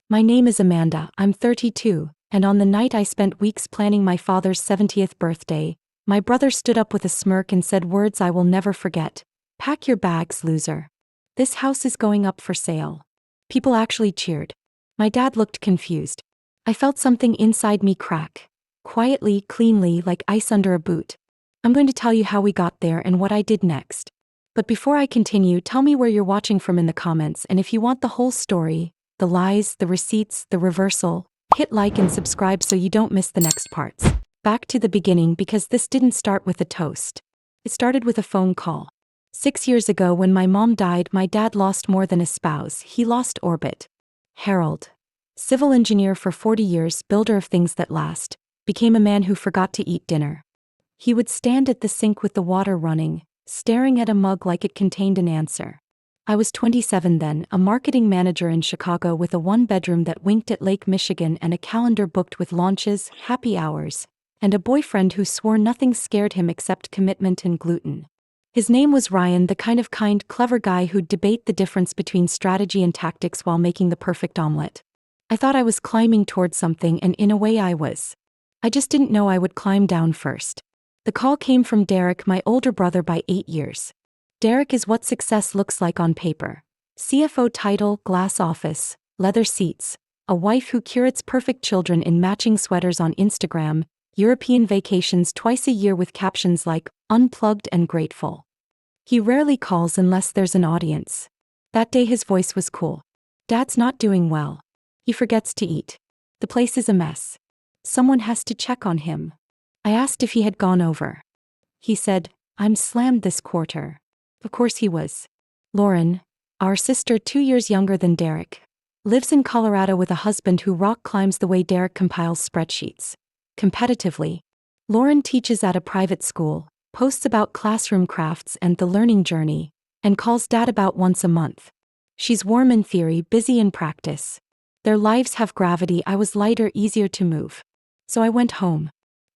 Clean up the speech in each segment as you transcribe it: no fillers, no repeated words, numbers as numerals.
My name is Amanda, I'm 32, and on the night I spent weeks planning my father's 70th birthday, my brother stood up with a smirk and said words I will never forget. Pack your bags, loser. This house is going up for sale. People actually cheered. My dad looked confused. I felt something inside me crack. Quietly, cleanly, like ice under a boot. I'm going to tell you how we got there and what I did next. But before I continue, tell me where you're watching from in the comments, and if you want the whole story, the lies, the receipts, the reversal, hit like and subscribe so you don't miss the next parts. Back to the beginning, because this didn't start with a toast. It started with a phone call. 6 years ago when my mom died, my dad lost more than a spouse, he lost orbit. Harold, civil engineer for 40 years, builder of things that last, became a man who forgot to eat dinner. He would stand at the sink with the water running, staring at a mug like it contained an answer. I was 27 then, a marketing manager in Chicago with a one-bedroom that winked at Lake Michigan and a calendar booked with launches, happy hours, and a boyfriend who swore nothing scared him except commitment and gluten. His name was Ryan, the kind, clever guy who'd debate the difference between strategy and tactics while making the perfect omelet. I thought I was climbing towards something, and in a way I was. I just didn't know I would climb down first. The call came from Derek, my older brother by 8 years. Derek is what success looks like on paper. CFO title, glass office, leather seats, a wife who curates perfect children in matching sweaters on Instagram, European vacations twice a year with captions like, unplugged and grateful. He rarely calls unless there's an audience. That day his voice was cool. Dad's not doing well. He forgets to eat. The place is a mess. Someone has to check on him. I asked if he had gone over. He said, I'm slammed this quarter. Of course he was. Lauren, our sister 2 years younger than Derek, lives in Colorado with a husband who rock climbs the way Derek compiles spreadsheets. Competitively. Lauren teaches at a private school, posts about classroom crafts and the learning journey, and calls Dad about once a month. She's warm in theory, busy in practice. Their lives have gravity. I was lighter, easier to move. So I went home.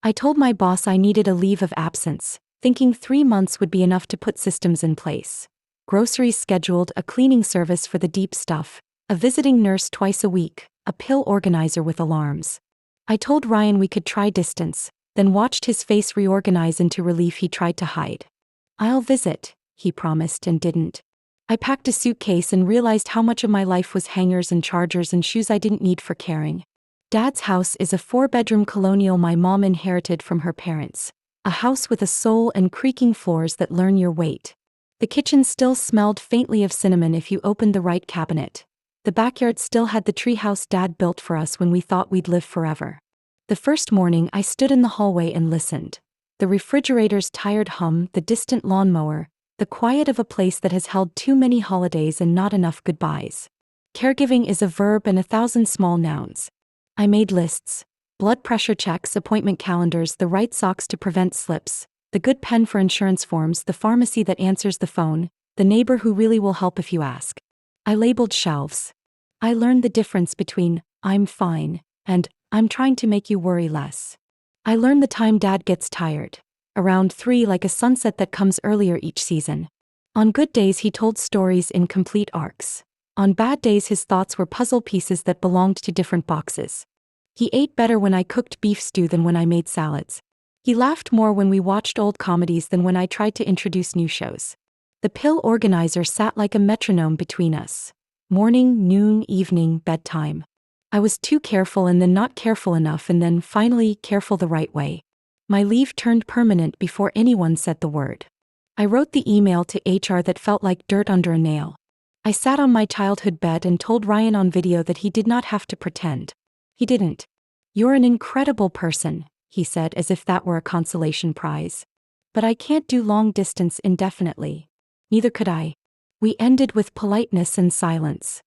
I told my boss I needed a leave of absence, thinking 3 months would be enough to put systems in place. Groceries scheduled, a cleaning service for the deep stuff, a visiting nurse twice a week, a pill organizer with alarms. I told Ryan we could try distance, then watched his face reorganize into relief he tried to hide. I'll visit, he promised and didn't. I packed a suitcase and realized how much of my life was hangers and chargers and shoes I didn't need for caring. Dad's house is a 4-bedroom colonial my mom inherited from her parents. A house with a soul and creaking floors that learn your weight. The kitchen still smelled faintly of cinnamon if you opened the right cabinet. The backyard still had the treehouse Dad built for us when we thought we'd live forever. The first morning I stood in the hallway and listened. The refrigerator's tired hum, the distant lawnmower, the quiet of a place that has held too many holidays and not enough goodbyes. Caregiving is a verb and 1,000 small nouns. I made lists. Blood pressure checks, appointment calendars, the right socks to prevent slips, the good pen for insurance forms, the pharmacy that answers the phone, the neighbor who really will help if you ask. I labeled shelves. I learned the difference between, I'm fine, and, I'm trying to make you worry less. I learned the time Dad gets tired. Around 3, like a sunset that comes earlier each season. On good days he told stories in complete arcs. On bad days his thoughts were puzzle pieces that belonged to different boxes. He ate better when I cooked beef stew than when I made salads. He laughed more when we watched old comedies than when I tried to introduce new shows. The pill organizer sat like a metronome between us. Morning, noon, evening, bedtime. I was too careful and then not careful enough and then finally careful the right way. My leave turned permanent before anyone said the word. I wrote the email to HR that felt like dirt under a nail. I sat on my childhood bed and told Ryan on video that he did not have to pretend. He didn't. You're an incredible person, he said as if that were a consolation prize. But I can't do long distance indefinitely. Neither could I. We ended with politeness and silence.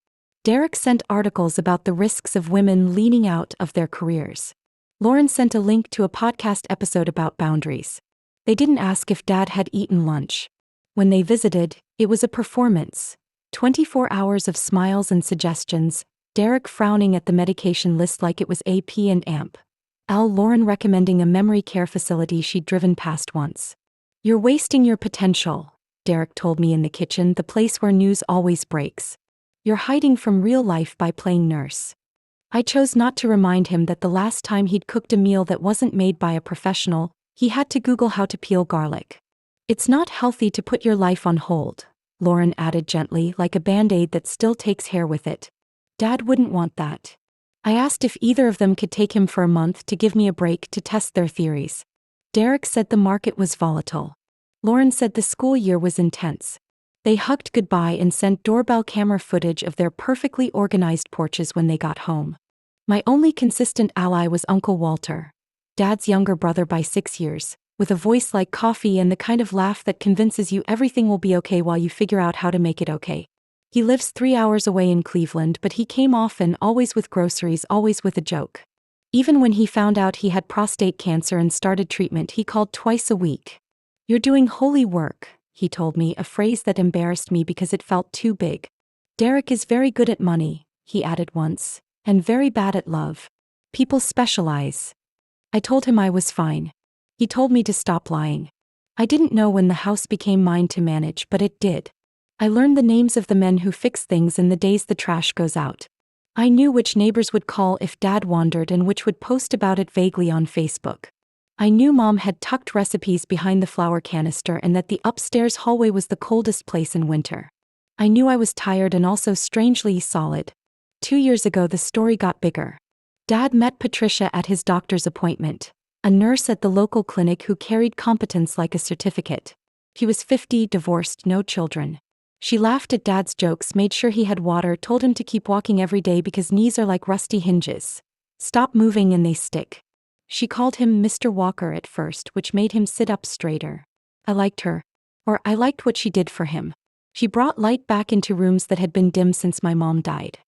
Derek sent articles about the risks of women leaning out of their careers. Lauren sent a link to a podcast episode about boundaries. They didn't ask if Dad had eaten lunch. When they visited, it was a performance. 24 hours of smiles and suggestions, Derek frowning at the medication list like it was AP and AMP. Lauren recommending a memory care facility she'd driven past once. You're wasting your potential, Derek told me in the kitchen, the place where news always breaks. You're hiding from real life by playing nurse. I chose not to remind him that the last time he'd cooked a meal that wasn't made by a professional, he had to Google how to peel garlic. It's not healthy to put your life on hold, Lauren added gently, like a band-aid that still takes hair with it. Dad wouldn't want that. I asked if either of them could take him for a month to give me a break to test their theories. Derek said the market was volatile. Lauren said the school year was intense. They hugged goodbye and sent doorbell camera footage of their perfectly organized porches when they got home. My only consistent ally was Uncle Walter, Dad's younger brother by 6 years, with a voice like coffee and the kind of laugh that convinces you everything will be okay while you figure out how to make it okay. He lives 3 hours away in Cleveland, but he came often, always with groceries, always with a joke. Even when he found out he had prostate cancer and started treatment, he called twice a week. "You're doing holy work," he told me, a phrase that embarrassed me because it felt too big. "Derek is very good at money," he added once, "and very bad at love. People specialize." I told him I was fine. He told me to stop lying. I didn't know when the house became mine to manage, but it did. I learned the names of the men who fix things and the days the trash goes out. I knew which neighbors would call if Dad wandered and which would post about it vaguely on Facebook. I knew Mom had tucked recipes behind the flour canister and that the upstairs hallway was the coldest place in winter. I knew I was tired and also strangely solid. 2 years ago the story got bigger. Dad met Patricia at his doctor's appointment, a nurse at the local clinic who carried competence like a certificate. He was 50, divorced, no children. She laughed at Dad's jokes, made sure he had water, told him to keep walking every day because knees are like rusty hinges. Stop moving and they stick. She called him Mr. Walker at first, which made him sit up straighter. I liked her. Or I liked what she did for him. She brought light back into rooms that had been dim since my mom died.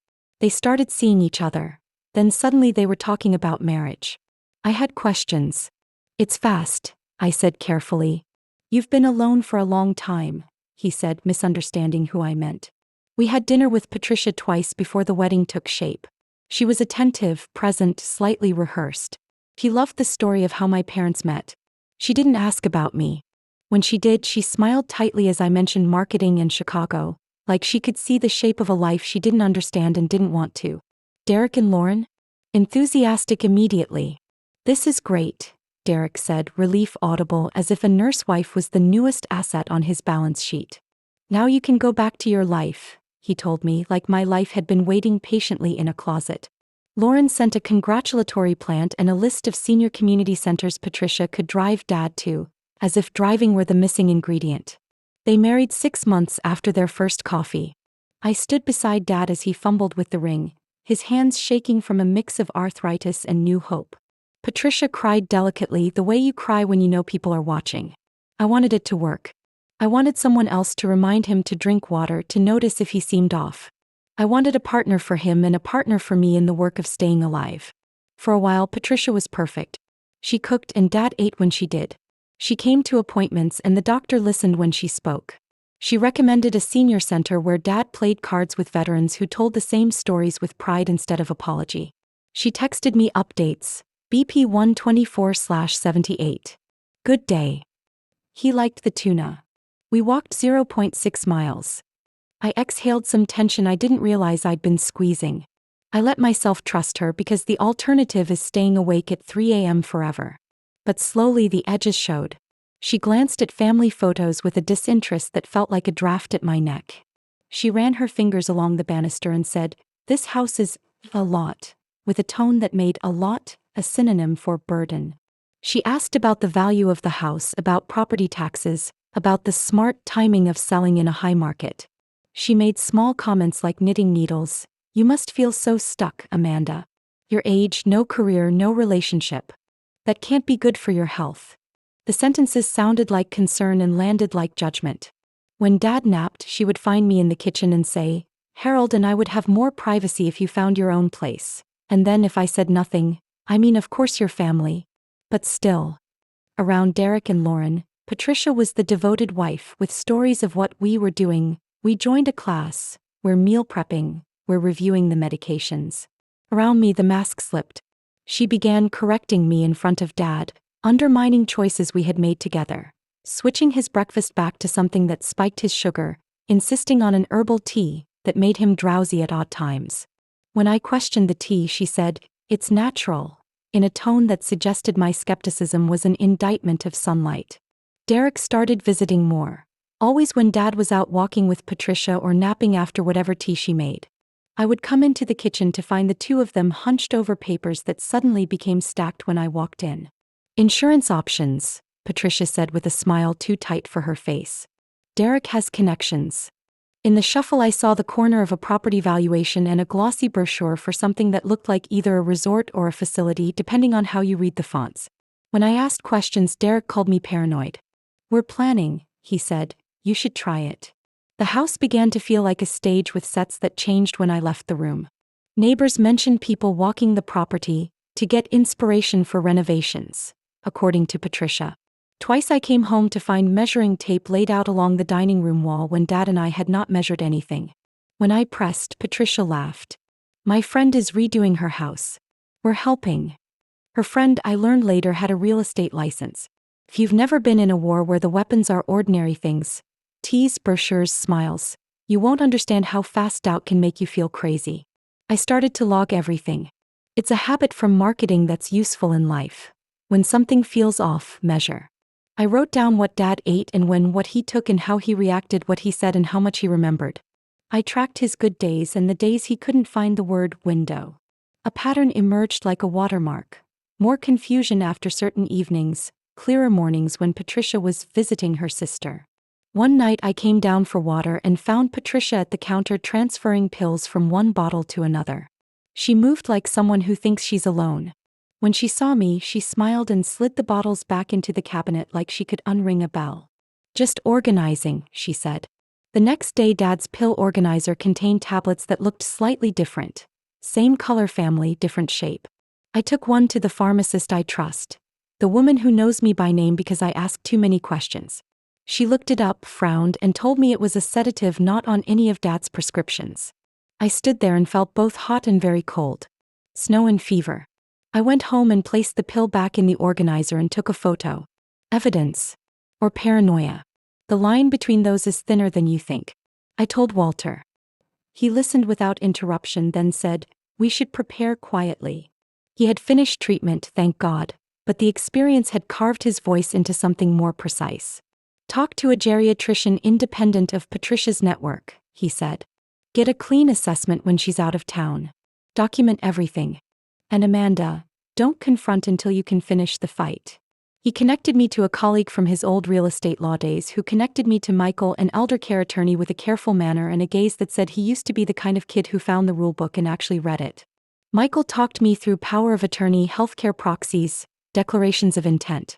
They started seeing each other. Then suddenly they were talking about marriage. I had questions. "It's fast," I said carefully. "You've been alone for a long time," he said, misunderstanding who I meant. We had dinner with Patricia twice before the wedding took shape. She was attentive, present, slightly rehearsed. She loved the story of how my parents met. She didn't ask about me. When she did, she smiled tightly as I mentioned marketing and Chicago, like she could see the shape of a life she didn't understand and didn't want to. "Derek and Lauren?" Enthusiastic immediately. "This is great," Derek said, relief audible, as if a nurse wife was the newest asset on his balance sheet. "Now you can go back to your life," he told me, like my life had been waiting patiently in a closet. Lauren sent a congratulatory plant and a list of senior community centers Patricia could drive Dad to, as if driving were the missing ingredient. They married 6 months after their first coffee. I stood beside Dad as he fumbled with the ring, his hands shaking from a mix of arthritis and new hope. Patricia cried delicately, the way you cry when you know people are watching. I wanted it to work. I wanted someone else to remind him to drink water, to notice if he seemed off. I wanted a partner for him and a partner for me in the work of staying alive. For a while, Patricia was perfect. She cooked and Dad ate when she did. She came to appointments and the doctor listened when she spoke. She recommended a senior center where Dad played cards with veterans who told the same stories with pride instead of apology. She texted me updates, BP 124/78. Good day. He liked the tuna. We walked 0.6 miles. I exhaled some tension I didn't realize I'd been squeezing. I let myself trust her because the alternative is staying awake at 3 a.m. forever. But slowly the edges showed. She glanced at family photos with a disinterest that felt like a draft at my neck. She ran her fingers along the banister and said, "This house is a lot," with a tone that made a lot a synonym for burden. She asked about the value of the house, about property taxes, about the smart timing of selling in a high market. She made small comments like knitting needles. "You must feel so stuck, Amanda. Your age, no career, no relationship. That can't be good for your health." The sentences sounded like concern and landed like judgment. When Dad napped, she would find me in the kitchen and say, "Harold and I would have more privacy if you found your own place." And then if I said nothing, I mean, of course your family. But still. Around Derek and Lauren, Patricia was the devoted wife with stories of what we were doing. We joined a class. We're meal prepping. We're reviewing the medications. Around me the mask slipped. She began correcting me in front of Dad, undermining choices we had made together, switching his breakfast back to something that spiked his sugar, insisting on an herbal tea that made him drowsy at odd times. When I questioned the tea, she said, "It's natural," in a tone that suggested my skepticism was an indictment of sunlight. Derek started visiting more, always when Dad was out walking with Patricia or napping after whatever tea she made. I would come into the kitchen to find the two of them hunched over papers that suddenly became stacked when I walked in. "Insurance options," Patricia said with a smile too tight for her face. "Derek has connections." In the shuffle, I saw the corner of a property valuation and a glossy brochure for something that looked like either a resort or a facility, depending on how you read the fonts. When I asked questions, Derek called me paranoid. "We're planning," he said. "You should try it." The house began to feel like a stage with sets that changed when I left the room. Neighbors mentioned people walking the property to get inspiration for renovations, according to Patricia. Twice I came home to find measuring tape laid out along the dining room wall when Dad and I had not measured anything. When I pressed, Patricia laughed. "My friend is redoing her house. We're helping." Her friend, I learned later, had a real estate license. If you've never been in a war where the weapons are ordinary things, teas, brochures, smiles, you won't understand how fast doubt can make you feel crazy. I started to log everything. It's a habit from marketing that's useful in life. When something feels off, measure. I wrote down what Dad ate and when, what he took and how he reacted, what he said and how much he remembered. I tracked his good days and the days he couldn't find the word window. A pattern emerged like a watermark. More confusion after certain evenings, clearer mornings when Patricia was visiting her sister. One night I came down for water and found Patricia at the counter transferring pills from one bottle to another. She moved like someone who thinks she's alone. When she saw me, she smiled and slid the bottles back into the cabinet like she could unring a bell. "Just organizing," she said. The next day, Dad's pill organizer contained tablets that looked slightly different. Same color family, different shape. I took one to the pharmacist I trust, the woman who knows me by name because I asked too many questions. She looked it up, frowned, and told me it was a sedative not on any of Dad's prescriptions. I stood there and felt both hot and very cold. Snow and fever. I went home and placed the pill back in the organizer and took a photo. Evidence. Or paranoia. The line between those is thinner than you think. I told Walter. He listened without interruption, then said, "We should prepare quietly." He had finished treatment, thank God, but the experience had carved his voice into something more precise. "Talk to a geriatrician independent of Patricia's network," he said. "Get a clean assessment when she's out of town. Document everything. And Amanda, don't confront until you can finish the fight." He connected me to a colleague from his old real estate law days who connected me to Michael, an elder care attorney with a careful manner and a gaze that said he used to be the kind of kid who found the rulebook and actually read it. Michael talked me through power of attorney, healthcare proxies, declarations of intent.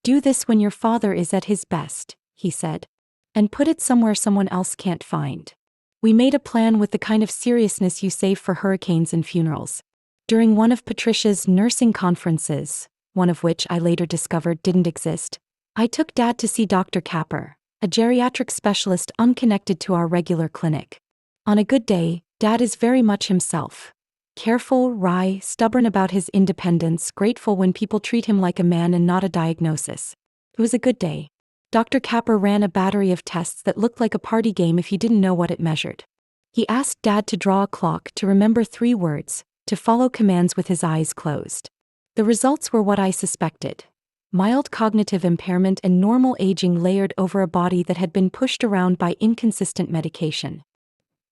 "Do this when your father is at his best," he said. "And put it somewhere someone else can't find." We made a plan with the kind of seriousness you save for hurricanes and funerals. During one of Patricia's nursing conferences, one of which I later discovered didn't exist, I took Dad to see Dr. Capper, a geriatric specialist unconnected to our regular clinic. On a good day, Dad is very much himself. Careful, wry, stubborn about his independence, grateful when people treat him like a man and not a diagnosis. It was a good day. Dr. Capper ran a battery of tests that looked like a party game if you didn't know what it measured. He asked Dad to draw a clock, to remember 3 words, to follow commands with his eyes closed. The results were what I suspected. Mild cognitive impairment and normal aging layered over a body that had been pushed around by inconsistent medication.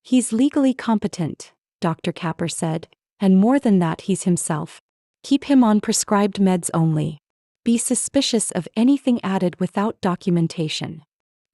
"He's legally competent," Dr. Capper said, "and more than that, he's himself. Keep him on prescribed meds only. Be suspicious of anything added without documentation."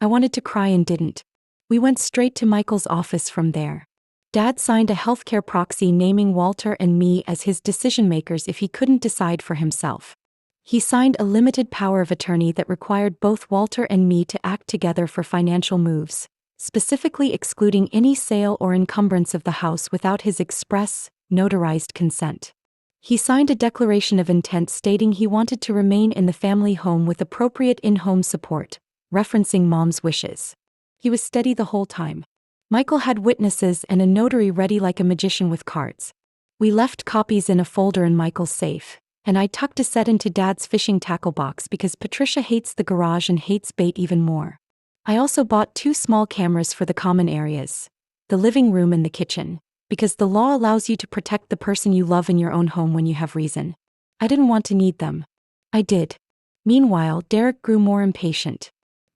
I wanted to cry and didn't. We went straight to Michael's office from there. Dad signed a healthcare proxy naming Walter and me as his decision makers if he couldn't decide for himself. He signed a limited power of attorney that required both Walter and me to act together for financial moves, specifically excluding any sale or encumbrance of the house without his express, notarized consent. He signed a declaration of intent stating he wanted to remain in the family home with appropriate in-home support, referencing Mom's wishes. He was steady the whole time. Michael had witnesses and a notary ready like a magician with cards. We left copies in a folder in Michael's safe, and I tucked a set into Dad's fishing tackle box because Patricia hates the garage and hates bait even more. I also bought 2 small cameras for the common areas, the living room and the kitchen, Because the law allows you to protect the person you love in your own home when you have reason. I didn't want to need them. I did. Meanwhile, Derek grew more impatient.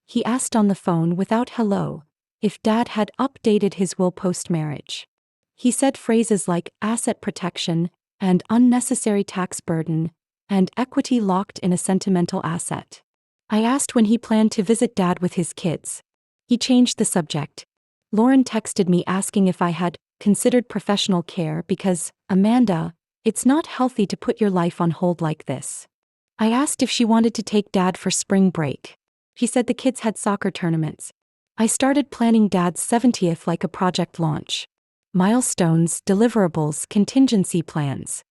He asked on the phone without hello if Dad had updated his will post-marriage. He said phrases like asset protection and unnecessary tax burden and equity locked in a sentimental asset. I asked when he planned to visit Dad with his kids. He changed the subject. Lauren texted me asking if I had considered professional care because, Amanda, it's not healthy to put your life on hold like this. I asked if she wanted to take Dad for spring break. She said the kids had soccer tournaments. I started planning Dad's 70th like a project launch. Milestones, deliverables, contingency plans.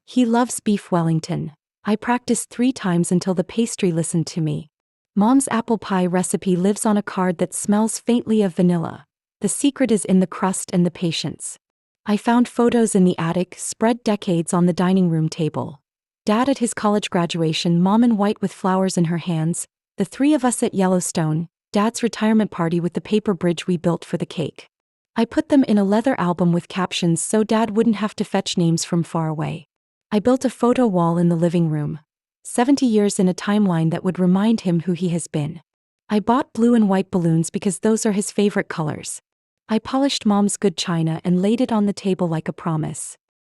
He loves beef Wellington. I practiced 3 times until the pastry listened to me. Mom's apple pie recipe lives on a card that smells faintly of vanilla. The secret is in the crust and the patience. I found photos in the attic, spread decades on the dining room table. Dad at his college graduation, Mom in white with flowers in her hands, the 3 of us at Yellowstone, Dad's retirement party with the paper bridge we built for the cake. I put them in a leather album with captions so Dad wouldn't have to fetch names from far away. I built a photo wall in the living room. 70 years in a timeline that would remind him who he has been. I bought blue and white balloons because those are his favorite colors. I polished Mom's good china and laid it on the table like a promise.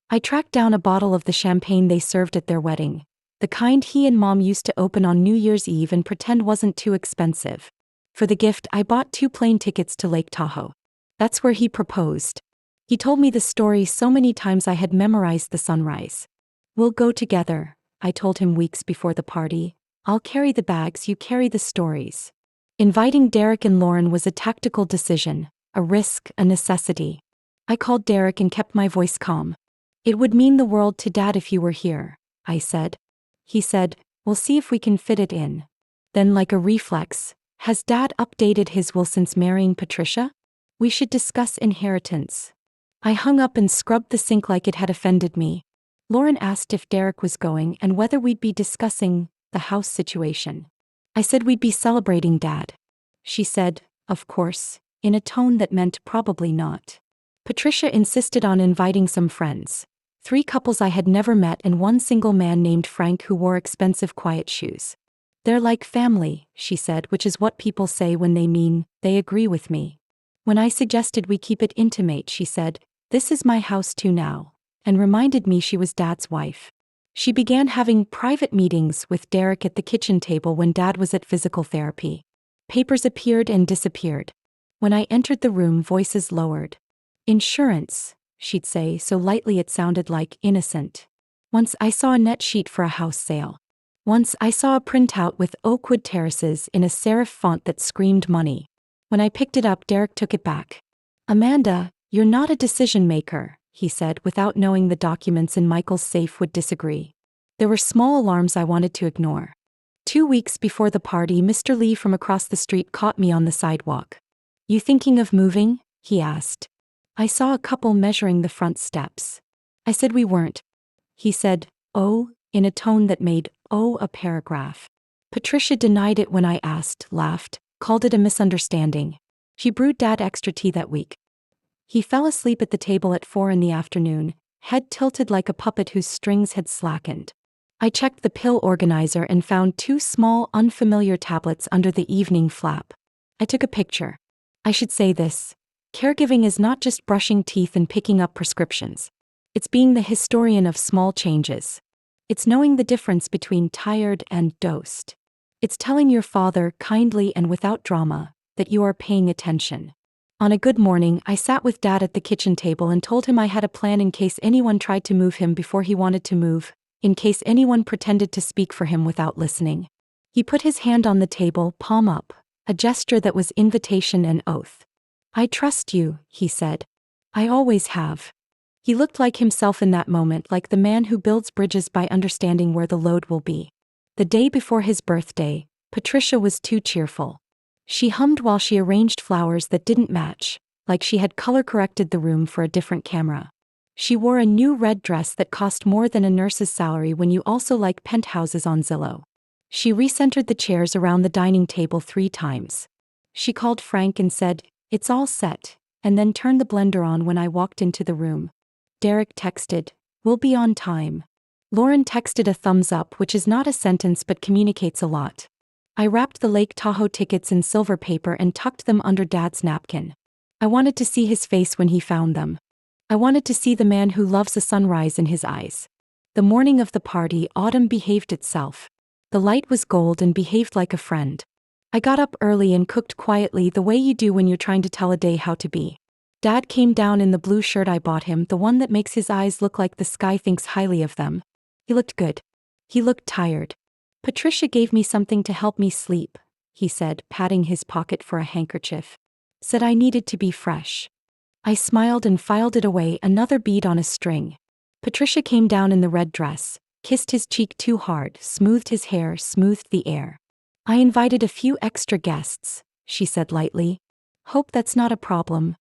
I tracked down a bottle of the champagne they served at their wedding, the kind he and Mom used to open on New Year's Eve and pretend wasn't too expensive. For the gift, I bought 2 plane tickets to Lake Tahoe. That's where he proposed. He told me the story so many times I had memorized the sunrise. We'll go together, I told him weeks before the party. I'll carry the bags, you carry the stories. Inviting Derek and Lauren was a tactical decision, a risk, a necessity. I called Derek and kept my voice calm. It would mean the world to Dad if you were here, I said. He said, we'll see if we can fit it in. Then like a reflex, has Dad updated his will since marrying Patricia? We should discuss inheritance. I hung up and scrubbed the sink like it had offended me. Lauren asked if Derek was going and whether we'd be discussing the house situation. I said we'd be celebrating Dad. She said, of course, in a tone that meant probably not. Patricia insisted on inviting some friends. 3 couples I had never met and 1 single man named Frank who wore expensive quiet shoes. They're like family, she said, which is what people say when they mean they agree with me. When I suggested we keep it intimate, she said, this is my house too now, and reminded me she was Dad's wife. She began having private meetings with Derek at the kitchen table when Dad was at physical therapy. Papers appeared and disappeared. When I entered the room, voices lowered. Insurance, she'd say so lightly it sounded like innocent. Once I saw a net sheet for a house sale. Once I saw a printout with Oakwood Terraces in a serif font that screamed money. When I picked it up, Derek took it back. Amanda, you're not a decision maker, he said without knowing the documents in Michael's safe would disagree. There were small alarms I wanted to ignore. 2 weeks before the party, Mr. Lee from across the street caught me on the sidewalk. You thinking of moving? He asked. I saw a couple measuring the front steps. I said we weren't. He said, oh, in a tone that made, oh, a paragraph. Patricia denied it when I asked, laughed, called it a misunderstanding. She brewed Dad extra tea that week. He fell asleep at the table at 4 in the afternoon, head tilted like a puppet whose strings had slackened. I checked the pill organizer and found 2 small, unfamiliar tablets under the evening flap. I took a picture. I should say this. Caregiving is not just brushing teeth and picking up prescriptions. It's being the historian of small changes. It's knowing the difference between tired and dosed. It's telling your father, kindly and without drama, that you are paying attention. On a good morning, I sat with Dad at the kitchen table and told him I had a plan in case anyone tried to move him before he wanted to move, in case anyone pretended to speak for him without listening. He put his hand on the table, palm up, a gesture that was invitation and oath. I trust you, he said. I always have. He looked like himself in that moment, like the man who builds bridges by understanding where the load will be. The day before his birthday, Patricia was too cheerful. She hummed while she arranged flowers that didn't match, like she had color-corrected the room for a different camera. She wore a new red dress that cost more than a nurse's salary when you also like penthouses on Zillow. She recentered the chairs around the dining table 3 times. She called Frank and said, it's all set, and then turned the blender on when I walked into the room. Derek texted, "We'll be on time." Lauren texted a thumbs up, which is not a sentence but communicates a lot. I wrapped the Lake Tahoe tickets in silver paper and tucked them under Dad's napkin. I wanted to see his face when he found them. I wanted to see the man who loves a sunrise in his eyes. The morning of the party, autumn behaved itself. The light was gold and behaved like a friend. I got up early and cooked quietly the way you do when you're trying to tell a day how to be. Dad came down in the blue shirt I bought him, the one that makes his eyes look like the sky thinks highly of them. He looked good. He looked tired. "Patricia gave me something to help me sleep," he said, patting his pocket for a handkerchief. "Said I needed to be fresh." I smiled and filed it away, another bead on a string. Patricia came down in the red dress, kissed his cheek too hard, smoothed his hair, smoothed the air. "I invited a few extra guests," she said lightly. "Hope that's not a problem."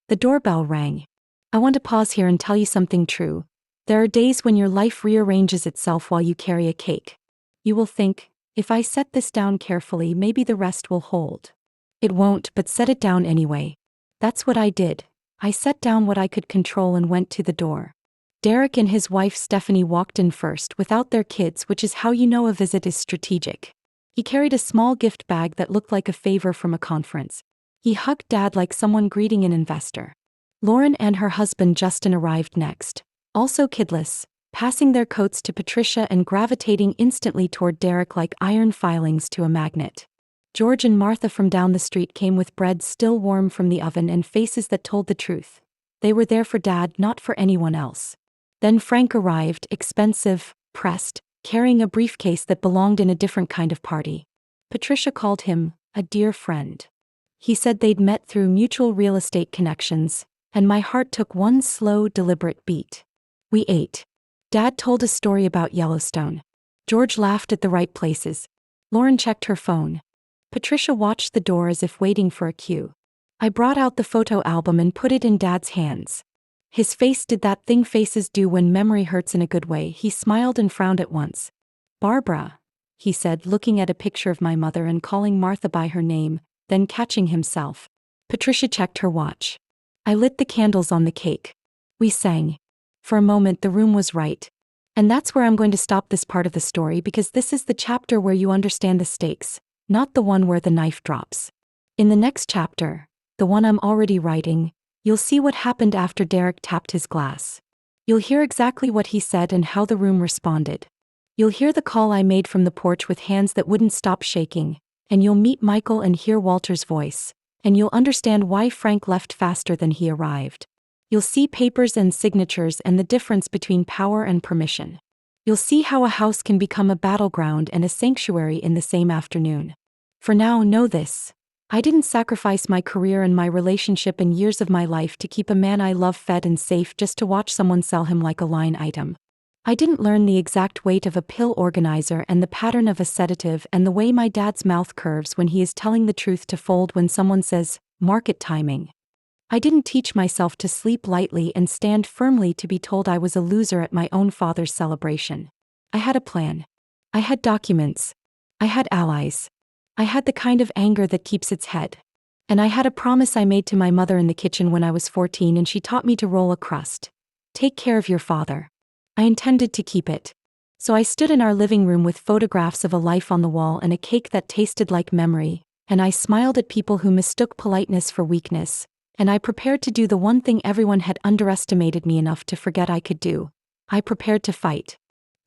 The doorbell rang. "I want to pause here and tell you something true. There are days when your life rearranges itself while you carry a cake. You will think, if I set this down carefully, maybe the rest will hold. It won't, but set it down anyway." That's what I did. I set down what I could control and went to the door. Derek and his wife Stephanie walked in first without their kids, which is how you know a visit is strategic. He carried a small gift bag that looked like a favor from a conference. He hugged Dad like someone greeting an investor. Lauren and her husband Justin arrived next, also kidless, passing their coats to Patricia and gravitating instantly toward Derek like iron filings to a magnet. George and Martha from down the street came with bread still warm from the oven and faces that told the truth. They were there for Dad, not for anyone else. Then Frank arrived, expensive, pressed, carrying a briefcase that belonged in a different kind of party. Patricia called him a dear friend. He said they'd met through mutual real estate connections, and my heart took one slow, deliberate beat. We ate. Dad told a story about Yellowstone. George laughed at the right places. Lauren checked her phone. Patricia watched the door as if waiting for a cue. I brought out the photo album and put it in Dad's hands. His face did that thing faces do when memory hurts in a good way. He smiled and frowned at once. "Barbara," he said, looking at a picture of my mother and calling Martha by her name, then catching himself. Patricia checked her watch. I lit the candles on the cake. We sang. For a moment the room was right. And that's where I'm going to stop this part of the story, because this is the chapter where you understand the stakes, not the one where the knife drops. In the next chapter, the one I'm already writing, you'll see what happened after Derek tapped his glass. You'll hear exactly what he said and how the room responded. You'll hear the call I made from the porch with hands that wouldn't stop shaking, and you'll meet Michael and hear Walter's voice, and you'll understand why Frank left faster than he arrived. You'll see papers and signatures and the difference between power and permission. You'll see how a house can become a battleground and a sanctuary in the same afternoon. For now, know this. I didn't sacrifice my career and my relationship and years of my life to keep a man I love fed and safe just to watch someone sell him like a line item. I didn't learn the exact weight of a pill organizer and the pattern of a sedative and the way my dad's mouth curves when he is telling the truth to fold when someone says, market timing. I didn't teach myself to sleep lightly and stand firmly to be told I was a loser at my own father's celebration. I had a plan. I had documents. I had allies. I had the kind of anger that keeps its head. And I had a promise I made to my mother in the kitchen when I was 14 and she taught me to roll a crust. Take care of your father. I intended to keep it. So I stood in our living room with photographs of a life on the wall and a cake that tasted like memory, and I smiled at people who mistook politeness for weakness, and I prepared to do the one thing everyone had underestimated me enough to forget I could do. I prepared to fight.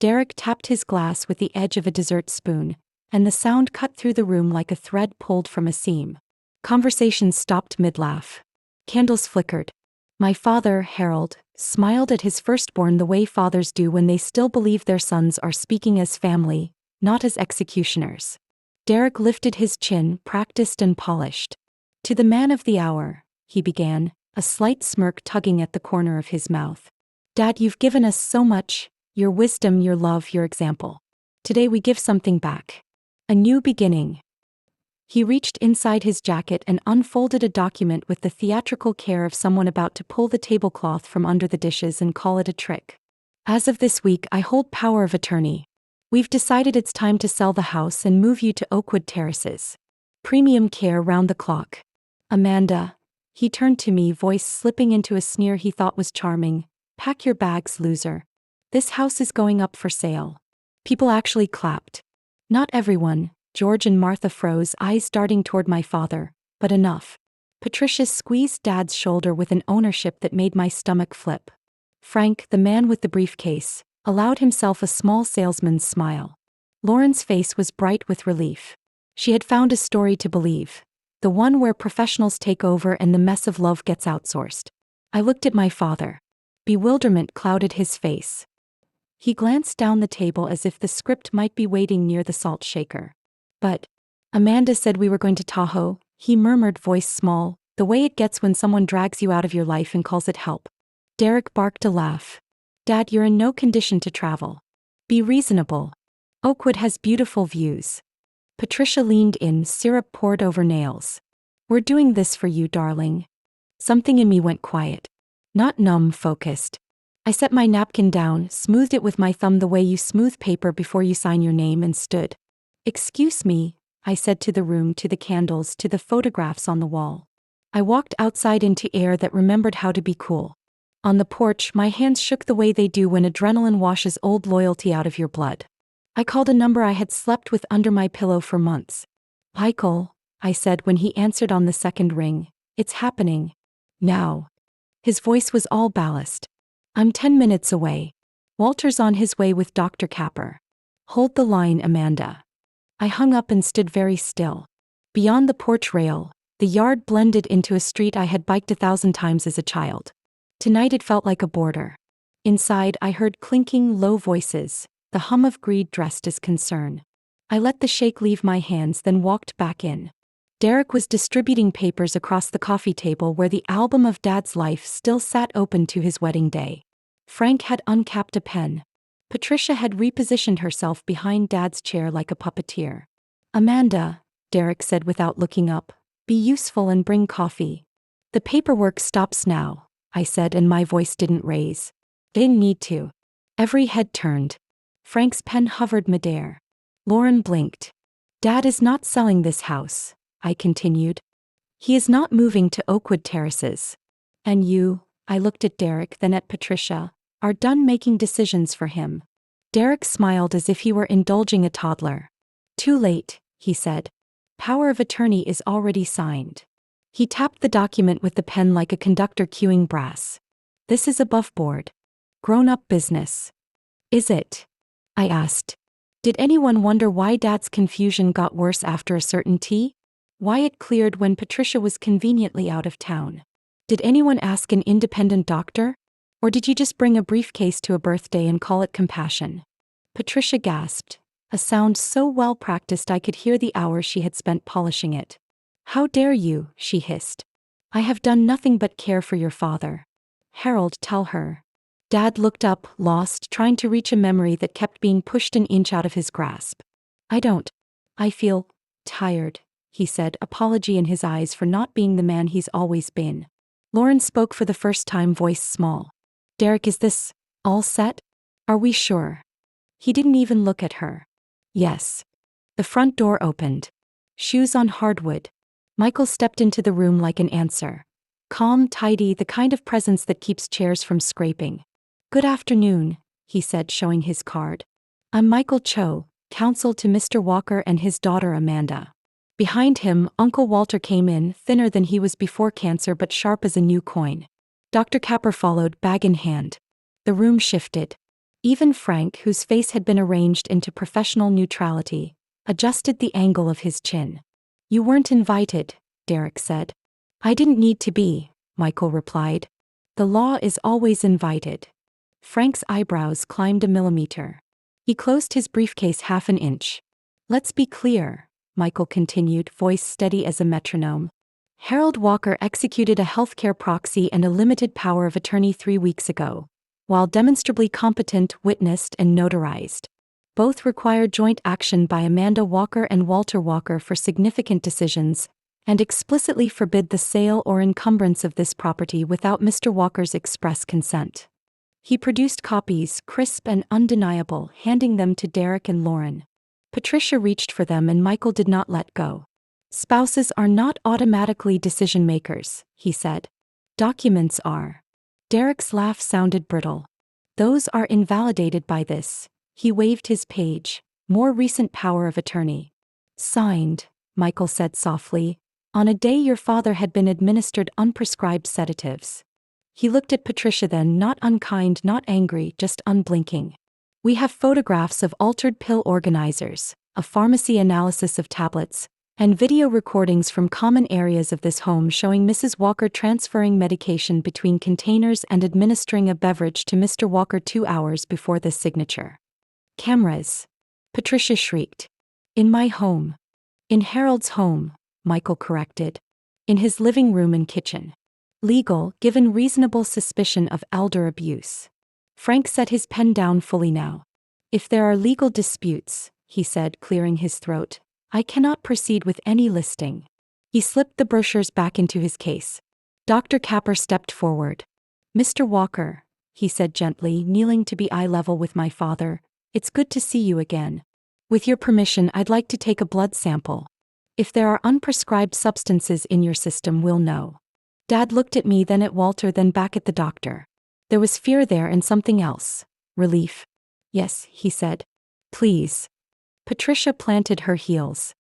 Derek tapped his glass with the edge of a dessert spoon, and the sound cut through the room like a thread pulled from a seam. Conversations stopped mid-laugh. Candles flickered. My father, Harold, smiled at his firstborn the way fathers do when they still believe their sons are speaking as family, not as executioners. Derek lifted his chin, practiced and polished. To the man of the hour, he began, a slight smirk tugging at the corner of his mouth. Dad, you've given us so much, your wisdom, your love, your example. Today we give something back. A new beginning. He reached inside his jacket and unfolded a document with the theatrical care of someone about to pull the tablecloth from under the dishes and call it a trick. As of this week, I hold power of attorney. We've decided it's time to sell the house and move you to Oakwood Terraces. Premium care round the clock. Amanda, He turned to me, voice slipping into a sneer he thought was charming. Pack your bags, loser. This house is going up for sale. People actually clapped. Not everyone. George and Martha froze, eyes darting toward my father, but enough. Patricia squeezed Dad's shoulder with an ownership that made my stomach flip. Frank, the man with the briefcase, allowed himself a small salesman's smile. Lauren's face was bright with relief. She had found a story to believe. The one where professionals take over and the mess of love gets outsourced. I looked at my father. Bewilderment clouded his face. He glanced down the table as if the script might be waiting near the salt shaker. But Amanda said we were going to Tahoe, he murmured, voice small, the way it gets when someone drags you out of your life and calls it help. Derek barked a laugh. Dad, you're in no condition to travel. Be reasonable. Oakwood has beautiful views. Patricia leaned in, syrup poured over nails. We're doing this for you, darling. Something in me went quiet. Not numb, focused. I set my napkin down, smoothed it with my thumb the way you smooth paper before you sign your name, and stood. Excuse me, I said, to the room, to the candles, to the photographs on the wall. I walked outside into air that remembered how to be cool. On the porch, my hands shook the way they do when adrenaline washes old loyalty out of your blood. I called a number I had slept with under my pillow for months. Michael, I said when he answered on the second ring. It's happening. Now. His voice was all ballast. I'm 10 minutes away. Walter's on his way with Dr. Capper. Hold the line, Amanda. I hung up and stood very still. Beyond the porch rail, the yard blended into a street I had biked 1,000 times as a child. Tonight it felt like a border. Inside I heard clinking, low voices, the hum of greed dressed as concern. I let the shake leave my hands, then walked back in. Derek was distributing papers across the coffee table where the album of Dad's life still sat open to his wedding day. Frank had uncapped a pen. Patricia had repositioned herself behind Dad's chair like a puppeteer. Amanda, Derek said without looking up, be useful and bring coffee. The paperwork stops now, I said, and my voice didn't raise. Didn't need to. Every head turned. Frank's pen hovered midair. Lauren blinked. Dad is not selling this house, I continued. He is not moving to Oakwood Terraces. And you, I looked at Derek, then at Patricia, are done making decisions for him. Derek smiled as if he were indulging a toddler. Too late, he said. Power of attorney is already signed. He tapped the document with the pen like a conductor cueing brass. This is above board. Grown-up business. Is it? I asked. Did anyone wonder why Dad's confusion got worse after a certain tea? Why it cleared when Patricia was conveniently out of town? Did anyone ask an independent doctor? Or did you just bring a briefcase to a birthday and call it compassion? Patricia gasped, a sound so well practiced I could hear the hours she had spent polishing it. How dare you, she hissed. I have done nothing but care for your father. Harold, tell her. Dad looked up, lost, trying to reach a memory that kept being pushed an inch out of his grasp. I feel tired, he said, apology in his eyes for not being the man he's always been. Lauren spoke for the first time, voice small. Derek, is this all set? Are we sure? He didn't even look at her. Yes. The front door opened. Shoes on hardwood. Michael stepped into the room like an answer. Calm, tidy, the kind of presence that keeps chairs from scraping. Good afternoon, he said, showing his card. I'm Michael Cho, counsel to Mr. Walker and his daughter Amanda. Behind him, Uncle Walter came in, thinner than he was before cancer but sharp as a new coin. Dr. Capper followed, bag in hand. The room shifted. Even Frank, whose face had been arranged into professional neutrality, adjusted the angle of his chin. You weren't invited, Derek said. I didn't need to be, Michael replied. The law is always invited. Frank's eyebrows climbed a millimeter. He closed his briefcase half an inch. Let's be clear, Michael continued, voice steady as a metronome. Harold Walker executed a healthcare proxy and a limited power of attorney 3 weeks ago, while demonstrably competent, witnessed, and notarized. Both require joint action by Amanda Walker and Walter Walker for significant decisions, and explicitly forbid the sale or encumbrance of this property without Mr. Walker's express consent. He produced copies, crisp and undeniable, handing them to Derek and Lauren. Patricia reached for them and Michael did not let go. Spouses are not automatically decision makers, he said. Documents are. Derek's laugh sounded brittle. Those are invalidated by this. He waved his page. More recent power of attorney. Signed, Michael said softly, on a day your father had been administered unprescribed sedatives. He looked at Patricia then, not unkind, not angry, just unblinking. We have photographs of altered pill organizers, a pharmacy analysis of tablets, and video recordings from common areas of this home showing Mrs. Walker transferring medication between containers and administering a beverage to Mr. Walker 2 hours before this signature. Cameras. Patricia shrieked. In my home. In Harold's home, Michael corrected. In his living room and kitchen. Legal, given reasonable suspicion of elder abuse. Frank set his pen down fully now. If there are legal disputes, he said, clearing his throat, I cannot proceed with any listing. He slipped the brochures back into his case. Dr. Capper stepped forward. Mr. Walker, he said gently, kneeling to be eye level with my father, it's good to see you again. With your permission, I'd like to take a blood sample. If there are unprescribed substances in your system, we'll know. Dad looked at me, then at Walter, then back at the doctor. There was fear there and something else. Relief. Yes, he said. Please. Patricia planted her heels.